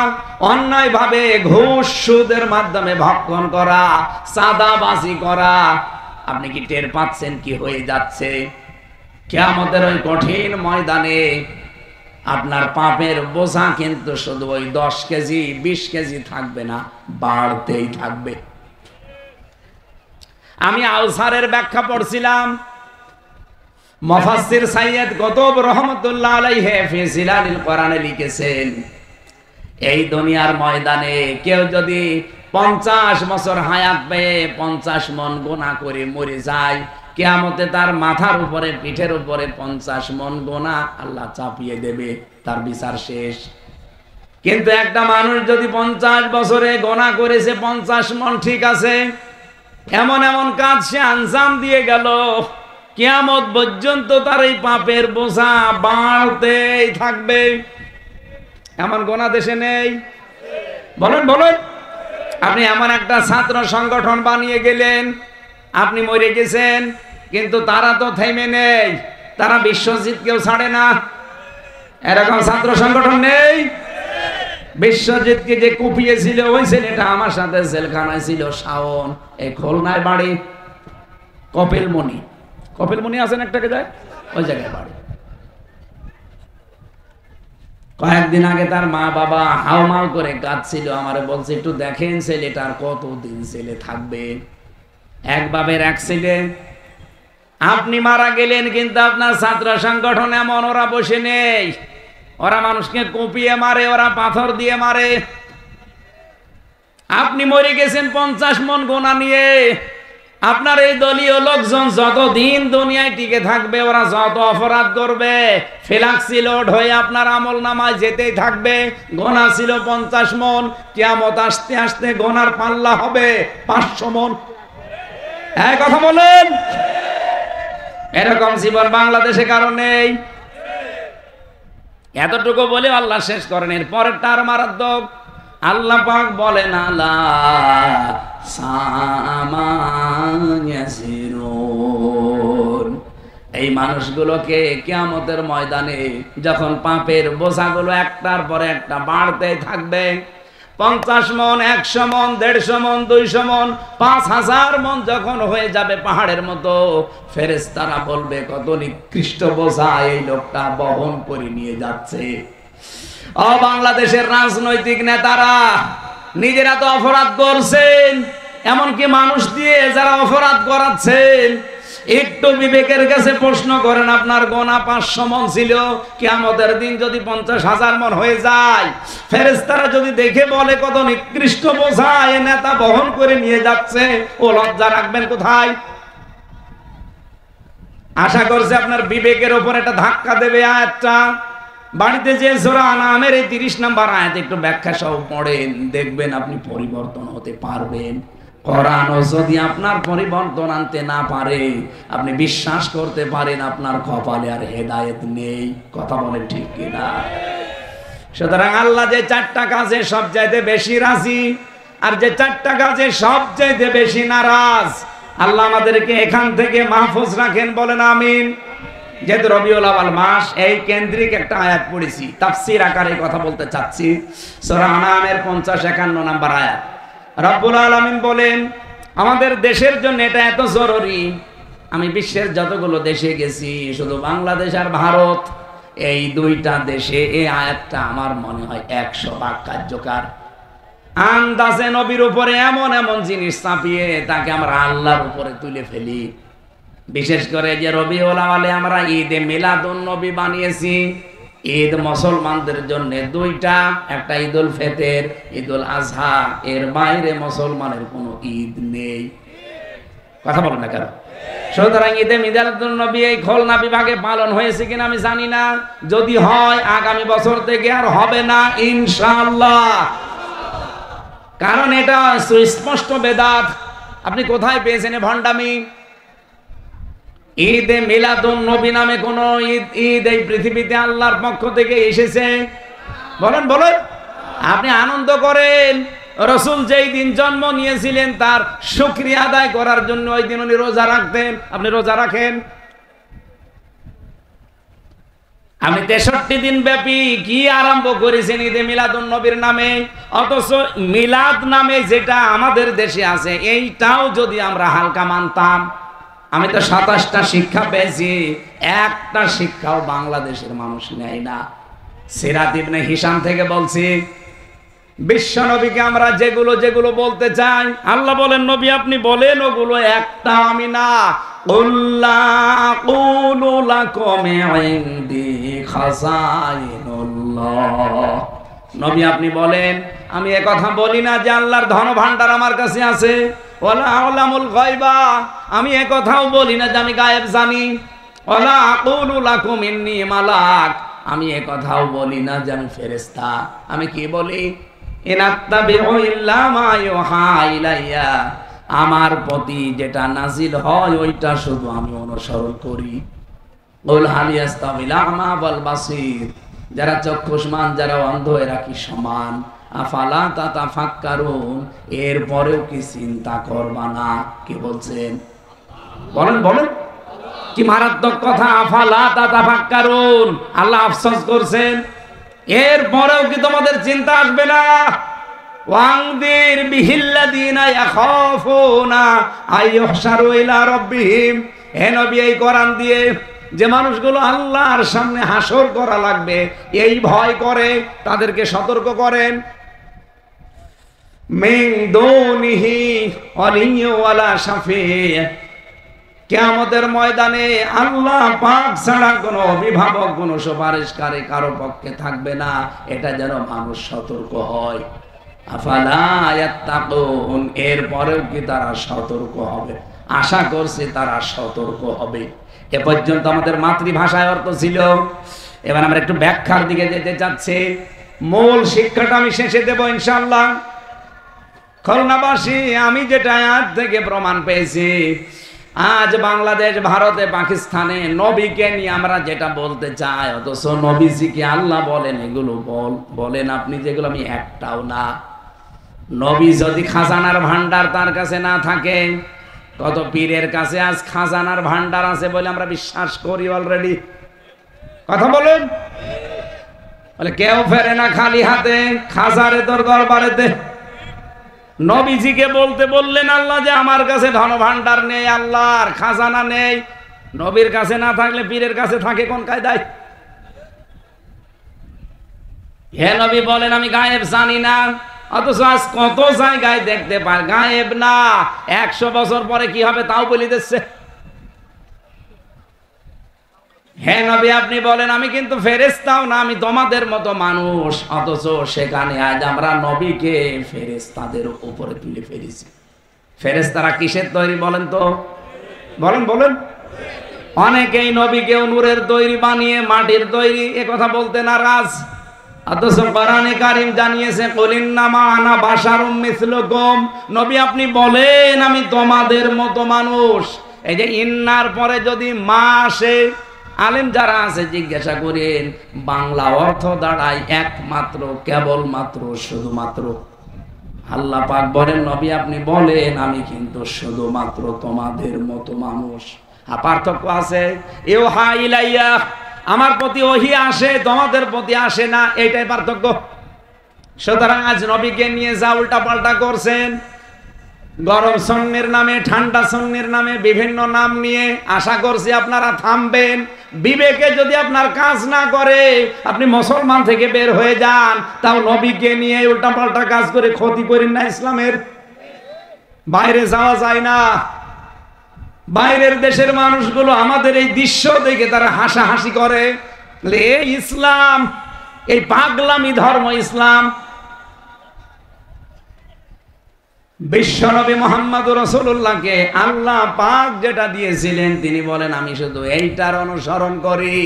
[SPEAKER 1] অন্যায় ভাবে ঘুষ সুদের মাধ্যমে ভক্ষণ করা, চাঁদাবাজি করা, আপনি কি টের পাচ্ছেন কি হয়ে যাচ্ছে? কিয়ামতের ওই কঠিন ময়দানে আপনার পাপের বোঝা কিন্তু শুধু ওই 10 কেজি 20 কেজি থাকবে না, বাড়তেই থাকবে। আমি আউসারের ব্যাখ্যা পড়ছিলাম, মুফাসসির সাইয়্যিদ কুতুব রহমাতুল্লাহ আলাইহি ফি জিলালিল কোরআনে লিখেছেন, এই দুনিয়ার ময়দানে কেউ যদি 50 বছর হায়াত পেয়ে 50 মন গুনাহ করে মরে যায়, কিয়ামতে তার মাথার উপরে, পিঠের উপরে 50 মন গুনাহ আল্লাহ চাপিয়ে দেবে, তার বিচার শেষ। কিন্তু একটা মানুষ যদি 50 বছরে গুনাহ করেছে 50 মন, ঠিক আছে, এমন এমন কাজ সে আঞ্জাম দিয়ে গেল, কিয়ামত পর্যন্ত তার এই পাপের বোঝা বাড়তেই থাকবে। এমন গুনাহ দেশে নেই? বলেন বলেন। আপনি এমন একটা ছাত্র সংগঠন বানিয়ে গেলেন, আপনি মরে গেছেন, কিন্তু তারা তো থেমে নেই, তারা বিশ্বজিৎকেও ছাড়ে না। এরকম ছাত্র সংগঠন নেই? বিশ্বজিৎকে যে কুপিয়েছিল ওই ছেলেটা আমার সাথে জেলখানায় ছিল, শাওন, এই খুলনায় বাড়ি, কপিলমণি, কপিলমণি আছেন একটাকে যায়, ওই জায়গায় বাড়ি। কয়েকদিন আগে তার মা বাবা হাউমাউ করে কাঁদছিল, আমারে বলছে একটু দেখেন ছেলেটার কতদিন ছেলে থাকবে। এক বাবের এক ছেলে। আপনি মারা গেলেন, কিন্তু আপনার ছাত্র সংগঠন এমন, ওরা বসে নেই, ওরা মানুষকে কুপিয়ে মারে, ওরা পাথর দিয়ে মারে। আপনি মরে গেছেন 50 মন গুনাহ নিয়ে, আপনার এই দলীয় লোকজন যতদিন দুনিয়ায় টিকে থাকবে, ওরা যত অপরাধ করবে ফ্লাক্সি লোড হয়ে আপনার আমল নামায় যেতেই থাকবে। গোনা ছিল 50 মন, কিয়ামত আসতে আসতে গোনার পাল্লা হবে 500 মন। হ্যাঁ, কথা বলেন। এরকম জীবন বাংলাদেশে কারো নেই। এতটুকু বলে আল্লাহ শেষ করেন, এর পরেরটা আর মারাত্মক। আল্লাহ পাক বলেন আলা সামায়াসিরুন, এই মানুষগুলোকে কিয়ামতের ময়দানে যখন পাপের বোঝাগুলো একটার পরে একটা বাড়তে থাকবে, 50 মন, 100 মন, 150 মন, 200 মন, 5000 মন যখন হয়ে যাবে পাহাড়ের মতো, ফেরেশতারা বলবে কত নিকৃষ্ট বোঝা এই লোকটা বহন করে নিয়ে যাচ্ছে। ও বাংলাদেশের রাজনৈতিক নেতারা নিজেরা তো অপরাধ করছেন, এমনকি মানুষ দিয়ে যারা অপরাধ করাচ্ছেন, একটু বিবেকের কাছে প্রশ্ন করেন, আপনার গোনা 500 মন ছিল, কিয়ামতের দিন যদি 50,000 মন হয়ে যায়, ফেরেশতারা যদি দেখে বলে কত নিকৃষ্ট বোঝা এ নেতা বহন করে নিয়ে যাচ্ছে, ও লজ্জা রাখবেন কোথায়? আশা করছে আপনার বিবেকের উপর একটা ধাক্কা দেবে আয়াতটা। বাড়িতে যে সূরা আনামের এই 30 নম্বর আয়াত একটু ব্যাখ্যা সহ পড়েন, দেখবেন আপনি পরিবর্তন হতে পারবেন। কোরআনও যদি আপনার পরিবর্তন আনতে না পারে, আপনি বিশ্বাস করতে পারেন আপনার কপালে আর হেদায়েত নেই। কথা বলেন ঠিক কিনা? সুতরাং আল্লাহ যে 4টা কাজে সবচাইতে বেশি রাজি, আর যে 4টা কাজে সবচাইতে বেশি নারাজ, আল্লাহ আমাদেরকে এখান থেকে মাহফুজ রাখেন, বলেন আমিন। যেহেতু রবিউল আউয়াল মাস, এই কেন্দ্রিক একটা আয়াত পড়েছি, তাফসীর আকারে কথা বলতে চাচ্ছি। সূরা আনামের 50-51 নম্বর আয়াত। রব্বুল আলামিন বলেন, আমাদের দেশের জন্য এটা এত জরুরি, আমি বিশ্বের যতগুলো দেশে গেছি, শুধু বাংলাদেশ আর ভারত, এই 2টা দেশে এই আয়াতটা আমার মনে হয় 100 ভাগ কার্যকর। আন্দাজে নবীর উপরে এমন এমন জিনিস চাপিয়ে তাকে আমরা আল্লাহর উপরে তুলে ফেলি। বিশেষ করে যে রবিউল আউয়ালে আমরা ঈদে মিলাদুন নবী বানিয়েছি, ঈদ মুসলমানদের জন্য 2টা, একটা ঈদুল ফিতর, ঈদুল আজহা, এর বাইরে মুসলমানের কোনো ঈদ নেই। কথা বলেন না কেন? সুতরাং ঈদে মিলাদুন নবী এই খুলনা বিভাগে পালন হয়েছে কিনা আমি জানি না, যদি হয় আগামী বছর থেকে আর হবে না ইনশাআল্লাহ, কারণ এটা সুস্পষ্ট বেদাত। আপনি কোথায় পেয়েছেন ভণ্ডামি? ঈদে মিলাদুন নবী নামে কোন ঈদ এই পৃথিবীতে আল্লাহর পক্ষ থেকে এসেছে? বলেন বলেন। আপনি আনন্দ করেন, রাসূল যেই দিন জন্ম নিয়েছিলেন তার শুকরিয়া আদায় করার জন্য ওই দিন উনি রোজা রাখতেন। আপনি রোজা রাখেন? আমি 63 দিন ব্যাপী কি আরম্ভ করেছেন ঈদে মিলাদুন নবীর নামে, অথচ মিলাদ নামে যেটা আমাদের দেশে আছে এইটাও যদি আমরা হালকা মানতাম। আমি তো 27টা শিক্ষা পেয়েছি, একটা শিক্ষাও বাংলাদেশের মানুষ নেয় না। সিরাত ইবনে হিশাম থেকে বলছি, বিশ্ব নবীকে আমরা যেগুলো যেগুলো বলতে চাই, আল্লাহ বলেন নবী আপনি বলেন ওগুলো একটা আমি না। কুল্লা আকুলু লাকুম ইনদি খাযাইনুল্লাহ, নবী আপনি বলেন আমি এ কথা বলি না যে আল্লাহর ধন ভান্ডার আমার কাছে আছে। ওয়ালা আলামুল গায়বা, আমি এ কথাও বলি না যে আমি গায়েব জানি। ওয়ালা আকুলু লাকুম ইন্নী মালাক, আমি এ কথাও বলি না যে আমি ফেরেশতা। আমি কি বলি? ইনাত্তাবিউ ইল্লা মা ইউহা ইলাইয়া, আমার প্রতি যেটা নাজিল হয় ওইটা শুধু আমি অনুসরণ করি। কুল হাল ইয়াস্তাবিল আ'মা ওয়াল বাসীর, যারা চক্ষুষ্মান যারা অন্ধ এরা কি সমান? আফালা তাতাফাক্কারুন, এরপরেও কি চিন্তা করবা না? কি বলছেন বলেন বলেন। কি মারাত্মক কথা! আফালা তাতাফাক্কারুন, আল্লাহ আফসোস করছেন, এরপরেও কি তোমাদের চিন্তা আসবে না? ওয়াংদির বিহিল্লাযিনা ইয়াখাফুনা আইয়ুহশারু ইলা রাব্বিহিম, হে নবী এই কোরআন দিয়ে যে মানুষগুলো আল্লাহর সামনে হাসর করা লাগবে এই ভয় করে তাদেরকে সতর্ক করেন। মিন দুনিহি ওয়ালিয়্যু ওয়ালা শাফি', কিয়ামতের ময়দানে আল্লাহ পাক ছাড়া কোনো অভিভাবক কোনো সুপারিশকারী কারো পক্ষে থাকবে না, এটা যেন মানুষ সতর্ক হয়। আফালা ইয়াত্তাকুন, এরপরেও কি তারা সতর্ক হবে? আশা করছি তারা সতর্ক হবে। এ পর্যন্ত আমাদের মাতৃভাষায় অর্থ ছিল, এবার আমরা একটু ব্যাখ্যার দিকে যেতে চাচ্ছি। মূল শিক্ষাটা আমি শেষে দেব ইনশাআল্লাহ। খুলনাবাসী, আমি যেটা আজ থেকে প্রমাণ পেয়েছি, আজ বাংলাদেশ ভারতে পাকিস্তানে নবীকে নিয়ে আমরা যেটা বলতে চাই, অথচ নবীজিকে আল্লাহ বলেন এগুলো বলেন আপনি যেগুলো আমি একটাও না। নবী যদি খাজানার ভান্ডার তার কাছে না থাকে, কত পীরের কাছে আজ খাজানার ভান্ডার আছে বলে আমরা বিশ্বাস করি অলরেডি। কথা বলুন, বলে কেউ ফেরে না খালি হাতে, খাজারে তোর দরবারেতে। নবীজিকে বলতে বললেন আল্লাহ যে আমার কাছে ধন ভান্ডার নেই, আল্লাহর খাজানা নেই। নবীর কাছে না থাকলে পীরের কাছে থাকে কোন কায়দায়? হে নবী বলেন আমি গায়েব জানি না, অথচ আজ কত জায়গায় দেখতে পায় গায়েব না, 100 বছর পরে কি হবে তাও বলে দিচ্ছে। হে নবী আপনি বলেন আমি কিন্তু ফেরেশতাও না, আমি তোমাদের মতো মানুষ, অথচ সেখানে আজ আমরা নবীকে ফেরেশতাদের উপরে তুলে ফেলেছি। ফেরেশতারা কিসের তৈরি বলেন তো? বলেন বলেন। অনেকেই নবীকে নূরের তৈরি বানিয়ে মাটির তৈরি এ কথা বলতে নারাজ, অথচ কোরআনে কারীম জানিয়েছে কুলিন্নামা আনা বাশারুম মিসলুকুম, নবী আপনি বলেন আমি তোমাদের মতো মানুষ। এই যে ইন্নার পরে যদি মা আসে, আলেম যারা আছে জিজ্ঞাসা করেন বাংলা অর্থ দাঁড়ায় একমাত্র, কেবলমাত্র, শুধুমাত্র। আল্লাহ পাক বলেন নবী আপনি বলেন আমি কিন্তু শুধুমাত্র তোমাদের মতো মানুষ। পার্থক্য আছে, ইউহা ইলাইয়া, আমার প্রতি ওহী আসে, তোমাদের প্রতি আসে না, এইটাই পার্থক্য। সুতরাং আজ নবীকে নিয়ে যা উল্টা পাল্টা করছেন, গরম সন্নির নামে, ঠান্ডা সন্নির নামে বিভিন্ন নাম নিয়ে, আশা করছি আপনারা থামবেন। বিবেকে যদি আপনার কাজ না করে আপনি মুসলমান থেকে বের হয়ে যান, তাও নবীকে নিয়ে উল্টা পাল্টা কাজ করে ক্ষতি করেন না ইসলামের। বাইরে যাওয়া যায় না, বাইরের দেশের মানুষগুলো আমাদের এই দৃশ্য দেখে তারা হাসাহাসি করে, ইসলাম এই পাগলামি ধর্ম ইসলাম। বিশ্বনবী মুহাম্মদুর রাসূলুল্লাহকে আল্লাহ পাক যেটা দিয়েছিলেন তিনি বলেন আমি শুধু এইটার অনুসরণ করি,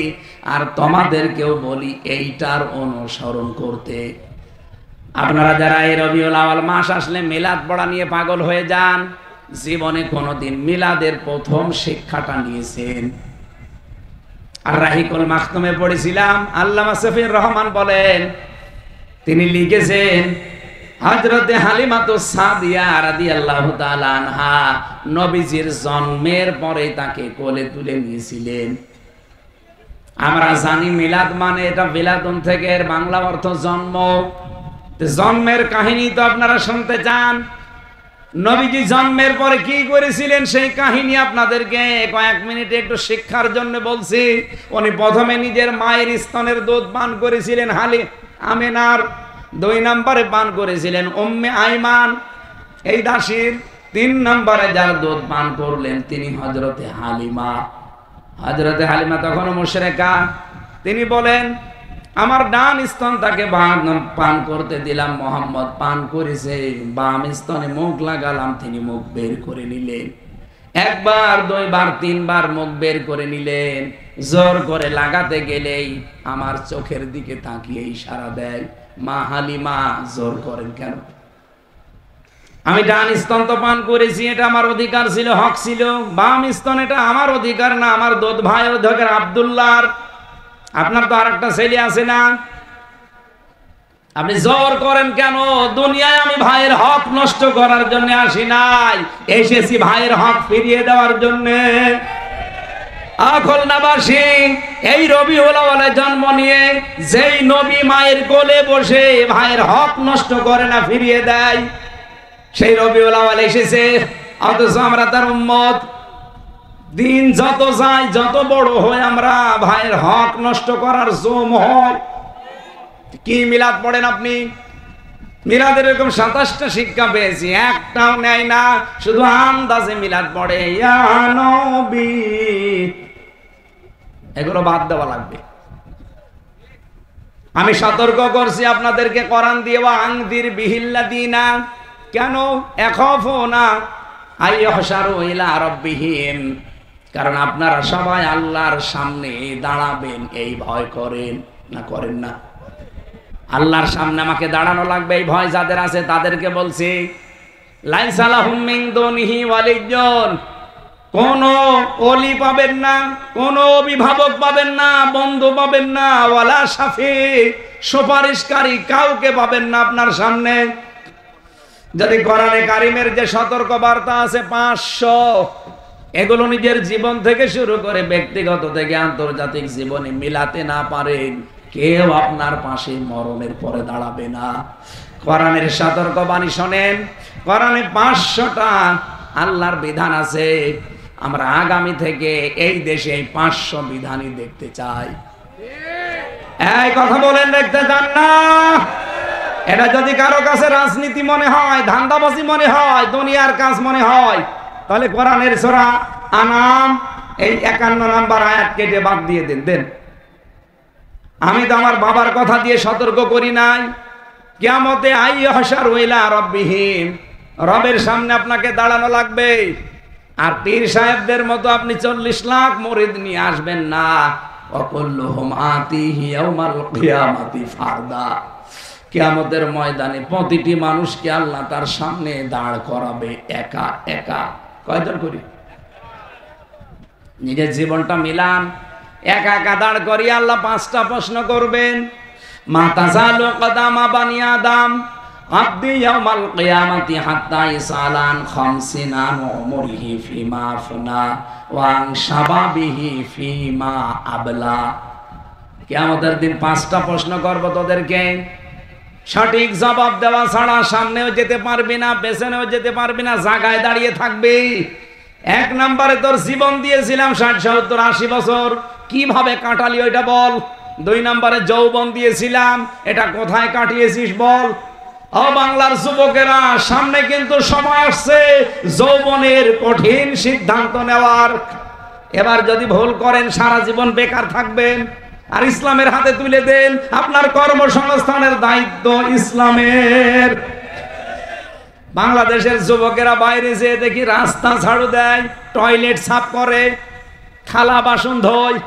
[SPEAKER 1] আর তোমাদেরকেও বলি এইটার অনুসরণ করতে। আপনারা যারা এই রবিউল আউয়াল মাস আসলে মিলাদ পড়া নিয়ে পাগল হয়ে যান, জীবনে কোনোদিন মিলাদের প্রথম শিক্ষাটা নিয়েছেন? আর রাহিকুল মাখতুমে পড়েছিলাম, আল্লামা সফিউর রহমান বলেন, তিনি লিখেছেন হযরতে হালিমাতুস সাদিয়া রাদিয়াল্লাহু তাআলা আনহা নবীজির জন্মের পরে তাকে কোলে তুলে নিয়েছিলেন। আমরা জানি মিলাদ মানে এটা বিলাদুন থেকে এর বাংলা অর্থ জন্ম। জন্মের কাহিনী তো আপনারা শুনতে চান। নবীজি জন্মের পরে কি করেছিলেন সেই কাহিনী আপনাদেরকে কয়েক মিনিটে একটু শিক্ষার জন্য বলছি। উনি প্রথমে নিজের মায়ের স্তনের দুধ পান করেছিলেন আমেনার, 2 নম্বরে পান করেছিলেন উম্মে আইমান এই দাসীর, 3 নম্বরে যার দুধ পান করলেন তিনি হযরতে হালিমা। হযরতে হালিমা তখনও মুশরিকা। তিনি বলেন, আমার ডান স্তন তাকে পান করতে দিলাম, মোহাম্মদ পান করেছে, বাম স্তনে মুখ লাগালাম, তিনি মুখ বের করে নিলেন। 1 বার 2 বার 3 বার মুখ বের করে নিলেন। জোর করে লাগাতে গেলেই আমার চোখের দিকে তাকিয়ে ইশারা দেয়, মা হালিমা জোর করেন কেন? আমি ডান স্তন তো পান করেছি, এটা আমার অধিকার ছিল, হক ছিল। বাম স্তন এটা আমার অধিকার না, আমার দুধ ভাই অধিকার আব্দুল্লাহর। আপনার তো আরেকটা ছেলে আছে না, আপনি জোর করেন কেন? দুনিয়ায় আমি ভাইয়ের হক নষ্ট করার জন্য আসি নাই, এসেছি ভাইয়ের হক ফিরিয়ে দেওয়ার জন্য। খুলনাবাসী এই রবিউল আউয়ালে জন্ম নিয়ে যেই নবী মায়ের কোলে বসে ভাইয়ের হক নষ্ট করে না, ফিরিয়ে দেয়, সেই রবিউল আউয়াল এসেছে, অথচ আমরা তার উম্মত। দিন যত যায়, যত বড় হয়, আমরা ভাইয়ের হক নষ্ট করার জম হয়। কি মিলাদ পড়েন আপনি? মিলাদের এরকম 27টা শিক্ষা পেয়েছি, একটাও নেয় না, শুধু আন্দাজে মিলাদ পড়ে, ইয়া নবী। এগুলো বাদ দেওয়া লাগবে। আমি সতর্ক করছি আপনাদেরকে কোরআন দিয়ে, আনদির বিহিল্লাদিনা, কেন? এখাফুনা আইয়ুহশারু ইলা রাব্বিহিম, কারণ আপনারা সবাই আল্লাহর সামনে দাঁড়াবেন, এই ভয় করেন না? করেন না? আল্লাহর সামনে আমাকে দাঁড়ানো লাগবে, এই ভয় যাদের আছে তাদেরকে বলছি, লাইসা লাহুম মিন দুনিহি ওয়ালিয়্যুন, কোন ওলি পাবেন না, কোন অভিভাবক পাবেন না, বন্ধু পাবেন না, ওয়ালা শাফি, সুপারিশকারী কাউকে পাবেন না আপনার সামনে। যদি কোরআনে কারিমের যে সতর্ক বার্তা আছে 500, এগুলো নিজের জীবন থেকে শুরু করে ব্যক্তিগত থেকে আন্তর্জাতিক জীবনে মিলাতে না পারেন, কেউ আপনার পাশে মরণের পরে দাঁড়াবে না। কোরআনের সতর্ক বাণী শোনেন। কোরআনে 500টা আল্লাহর বিধান আছে। আমরা আগামী থেকে এই দেশে এই 500 বিধানই দেখতে চাই। এই কথা বলেন, দেখতে চান না? এটা যদি কারো কাছে রাজনীতি মনে হয়, ধান্দাবাজি মনে হয়, দুনিয়ার কাজ মনে হয়, তাহলে কোরআনের সূরা আনাম এই 51 নম্বর আয়াত কেটে বাদ দিয়ে দেন। আমি তো আমার বাবার কথা দিয়ে সতর্ক করি নাই। কিয়ামতে আইয়ুহশারু ইলা রাব্বিহিম, রবের সামনে আপনাকে দাঁড়ানো লাগবে। আর পীর সাহেবদের মতো আপনি 40 লাখ মুরিদ নিয়ে আসবেন না। ওয়াকুল্লুহুম আতিহি ইয়াউমাল কিয়ামাতি ফারদা, কিয়ামতের ময়দানে প্রতিটি মানুষকে আল্লাহ তার সামনে দাঁড় করাবে একা একা। কয়জন করি? নিজের জীবনটা মিলান, একা একা দাঁড় করিয়ে আল্লাহ 5টা প্রশ্ন করবেন। মা তাযালু কদামা বানি আদম আব্দি ইয়াউমাল কিয়ামাতি হাত্তা ইসালান 50 আন উমরিহি ফিমা আফনা ওয়া আন শাবাবিহি ফিমা আবলা। কিয়ামতের দিন 5টা প্রশ্ন করব তোদেরকে, সঠিক জবাব দেওয়া ছাড়া সামনেও যেতে পারবি না, পেছনেও যেতে পারবি না, জায়গায় দাঁড়িয়ে থাকবি। 1 নম্বরে তোর জীবন দিয়েছিলাম 60, 70, 80 বছর, কিভাবে কাটালি ওইটা বল। 2 নম্বরে যৌবন দিয়েছিলাম, এটা কোথায় কাটিয়েছিস বল। ও বাংলার যুবকেরা, সামনে কিন্তু সময় আসছে যৌবনের কঠিন সিদ্ধান্ত নেওয়ার। এবার যদি ভুল করেন সারা জীবন বেকার থাকবেন। আর ইসলামের হাতে তুলে দেন, আপনার কর্মসংস্থানের দায়িত্ব ইসলামের। বাংলাদেশের যুবকেরা বাইরে যেয়ে দেখি রাস্তা ঝাড়ু দেয়, টয়লেট সাফ করে, থালা বাসন ধোয়,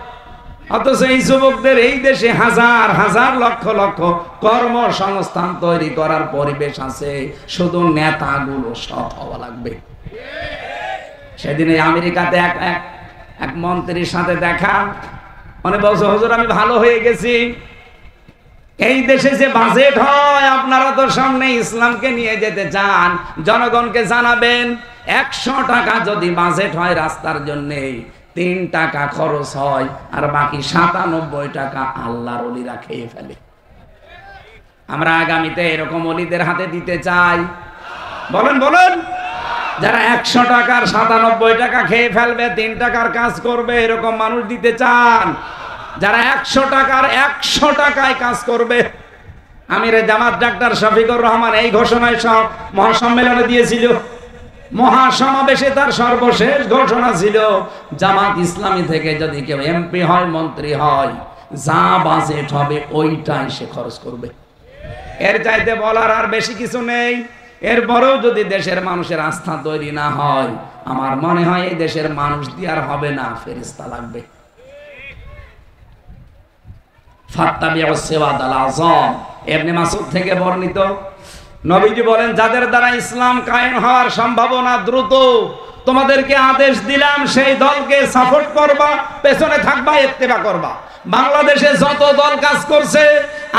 [SPEAKER 1] অথচ এই যুবকদের এই দেশে হাজার হাজার লক্ষ লক্ষ কর্মসংস্থান তৈরি করার পরিবেশ আছে। শুধু নেতাগুলো সৎ হওয়া লাগবে। সেদিন এই আমেরিকাতে এক মন্ত্রীর সাথে দেখা, মানে বলছে হুজুর আমি ভালো হয়ে গেছি, এই দেশে যে বাজেট হয় আপনারা তো সামনে ইসলামকে নিয়ে যেতে চান, জনগণকে জানাবেন 100 টাকা যদি বাজেট হয় রাস্তার জন্য 3 টাকা খরচ হয় আর বাকি 97 টাকা আল্লাহর ওলিরা খেয়ে ফেলে। আমরা আগামীতে এরকম ওলিদের হাতে দিতে চাই? বলেন বলেন। যারা 100 টাকার 97 টাকা খেয়ে ফেলবে, 3 টাকার কাজ করবে, এরকম মানুষ দিতে চান? যারা 100 টাকার 100 টাকায় কাজ করবে। আমিরে জামাত ডাক্তার শফিকুর রহমান এই ঘোষণায় সব মহাসম্মেলনে দিয়েছিল, মহাসমাবেশে তার সর্বশেষ ঘোষণা ছিল, জামাত ইসলামী থেকে যদি কেউ এমপি হয়, মন্ত্রী হয়, যা বাজেট হবে ওইটাই সে খরচ করবে। এর চাইতে বলার আর বেশি কিছু নেই। এরপরেও যদি দেশের মানুষের আস্থা তৈরি না হয়, আমার মনে হয় এই দেশের মানুষ দিয়ে আর হবে না, ফেরেশতা লাগবে। ফাত্তাবিউস সিরাতাল আযম, ইবনে মাসউদ থেকে বর্ণিত, নবীজি বলেন, যাদের দ্বারা ইসলাম কায়েম হওয়ার সম্ভাবনা দ্রুত, তোমাদেরকে আদেশ দিলাম সেই দলকে সাপোর্ট করবা, পেছনে থাকবা, ইত্তেবা করবা। বাংলাদেশে যত দল কাজ করছে,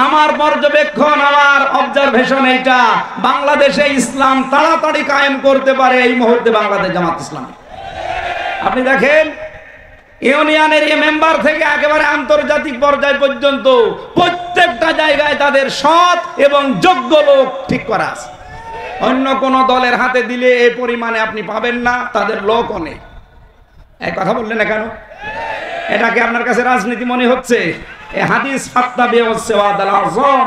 [SPEAKER 1] আমার পর্যবেক্ষণ, আমার অবজারভেশন এইটা, বাংলাদেশে ইসলাম তাড়াতাড়ি কায়েম করতে পারে এই মুহূর্তে বাংলাদেশ জামাত ইসলামী। আপনি দেখেন, ইউনিয়নের এই মেম্বার থেকে একেবারে আন্তর্জাতিক পর্যায় পর্যন্ত প্রত্যেকটা জায়গায় তাদের সৎ এবং যোগ্য লোক ঠিক করা আছে। অন্য কোন দলের হাতে দিলে এই পরিমাণে আপনি পাবেন না, তাদের লোকও নেই। এই কথা বললেন না কেন? এটাকে আপনার কাছে রাজনীতি মনে হচ্ছে? এই হাদিস ফাত্তাবিউস সিরাতাল আযম,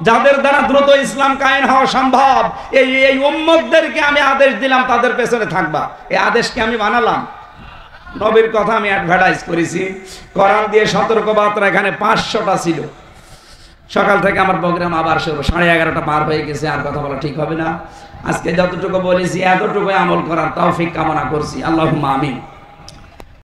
[SPEAKER 1] যাদের দ্বারা দ্রুত ইসলাম কায়েম হওয়া সম্ভব, এই উম্মতদেরকে আমি আদেশ দিলাম তাদের পেছনে থাকবা। এই আদেশকে আমি বানালাম, নবীর কথা আমি অ্যাডভার্টাইজ করেছি। কোরআন দিয়ে সতর্কবার্তা এখানে 500টা ছিল। সকাল থেকে আমার প্রোগ্রাম আবার শুরু, 11:30 পার হয়ে গেছে, আর কথা বলা ঠিক হবে না। আজকে যতটুকু বলেছি এতটুকু আমল করার তৌফিক কামনা করছি, আল্লাহুম্মা আমিন।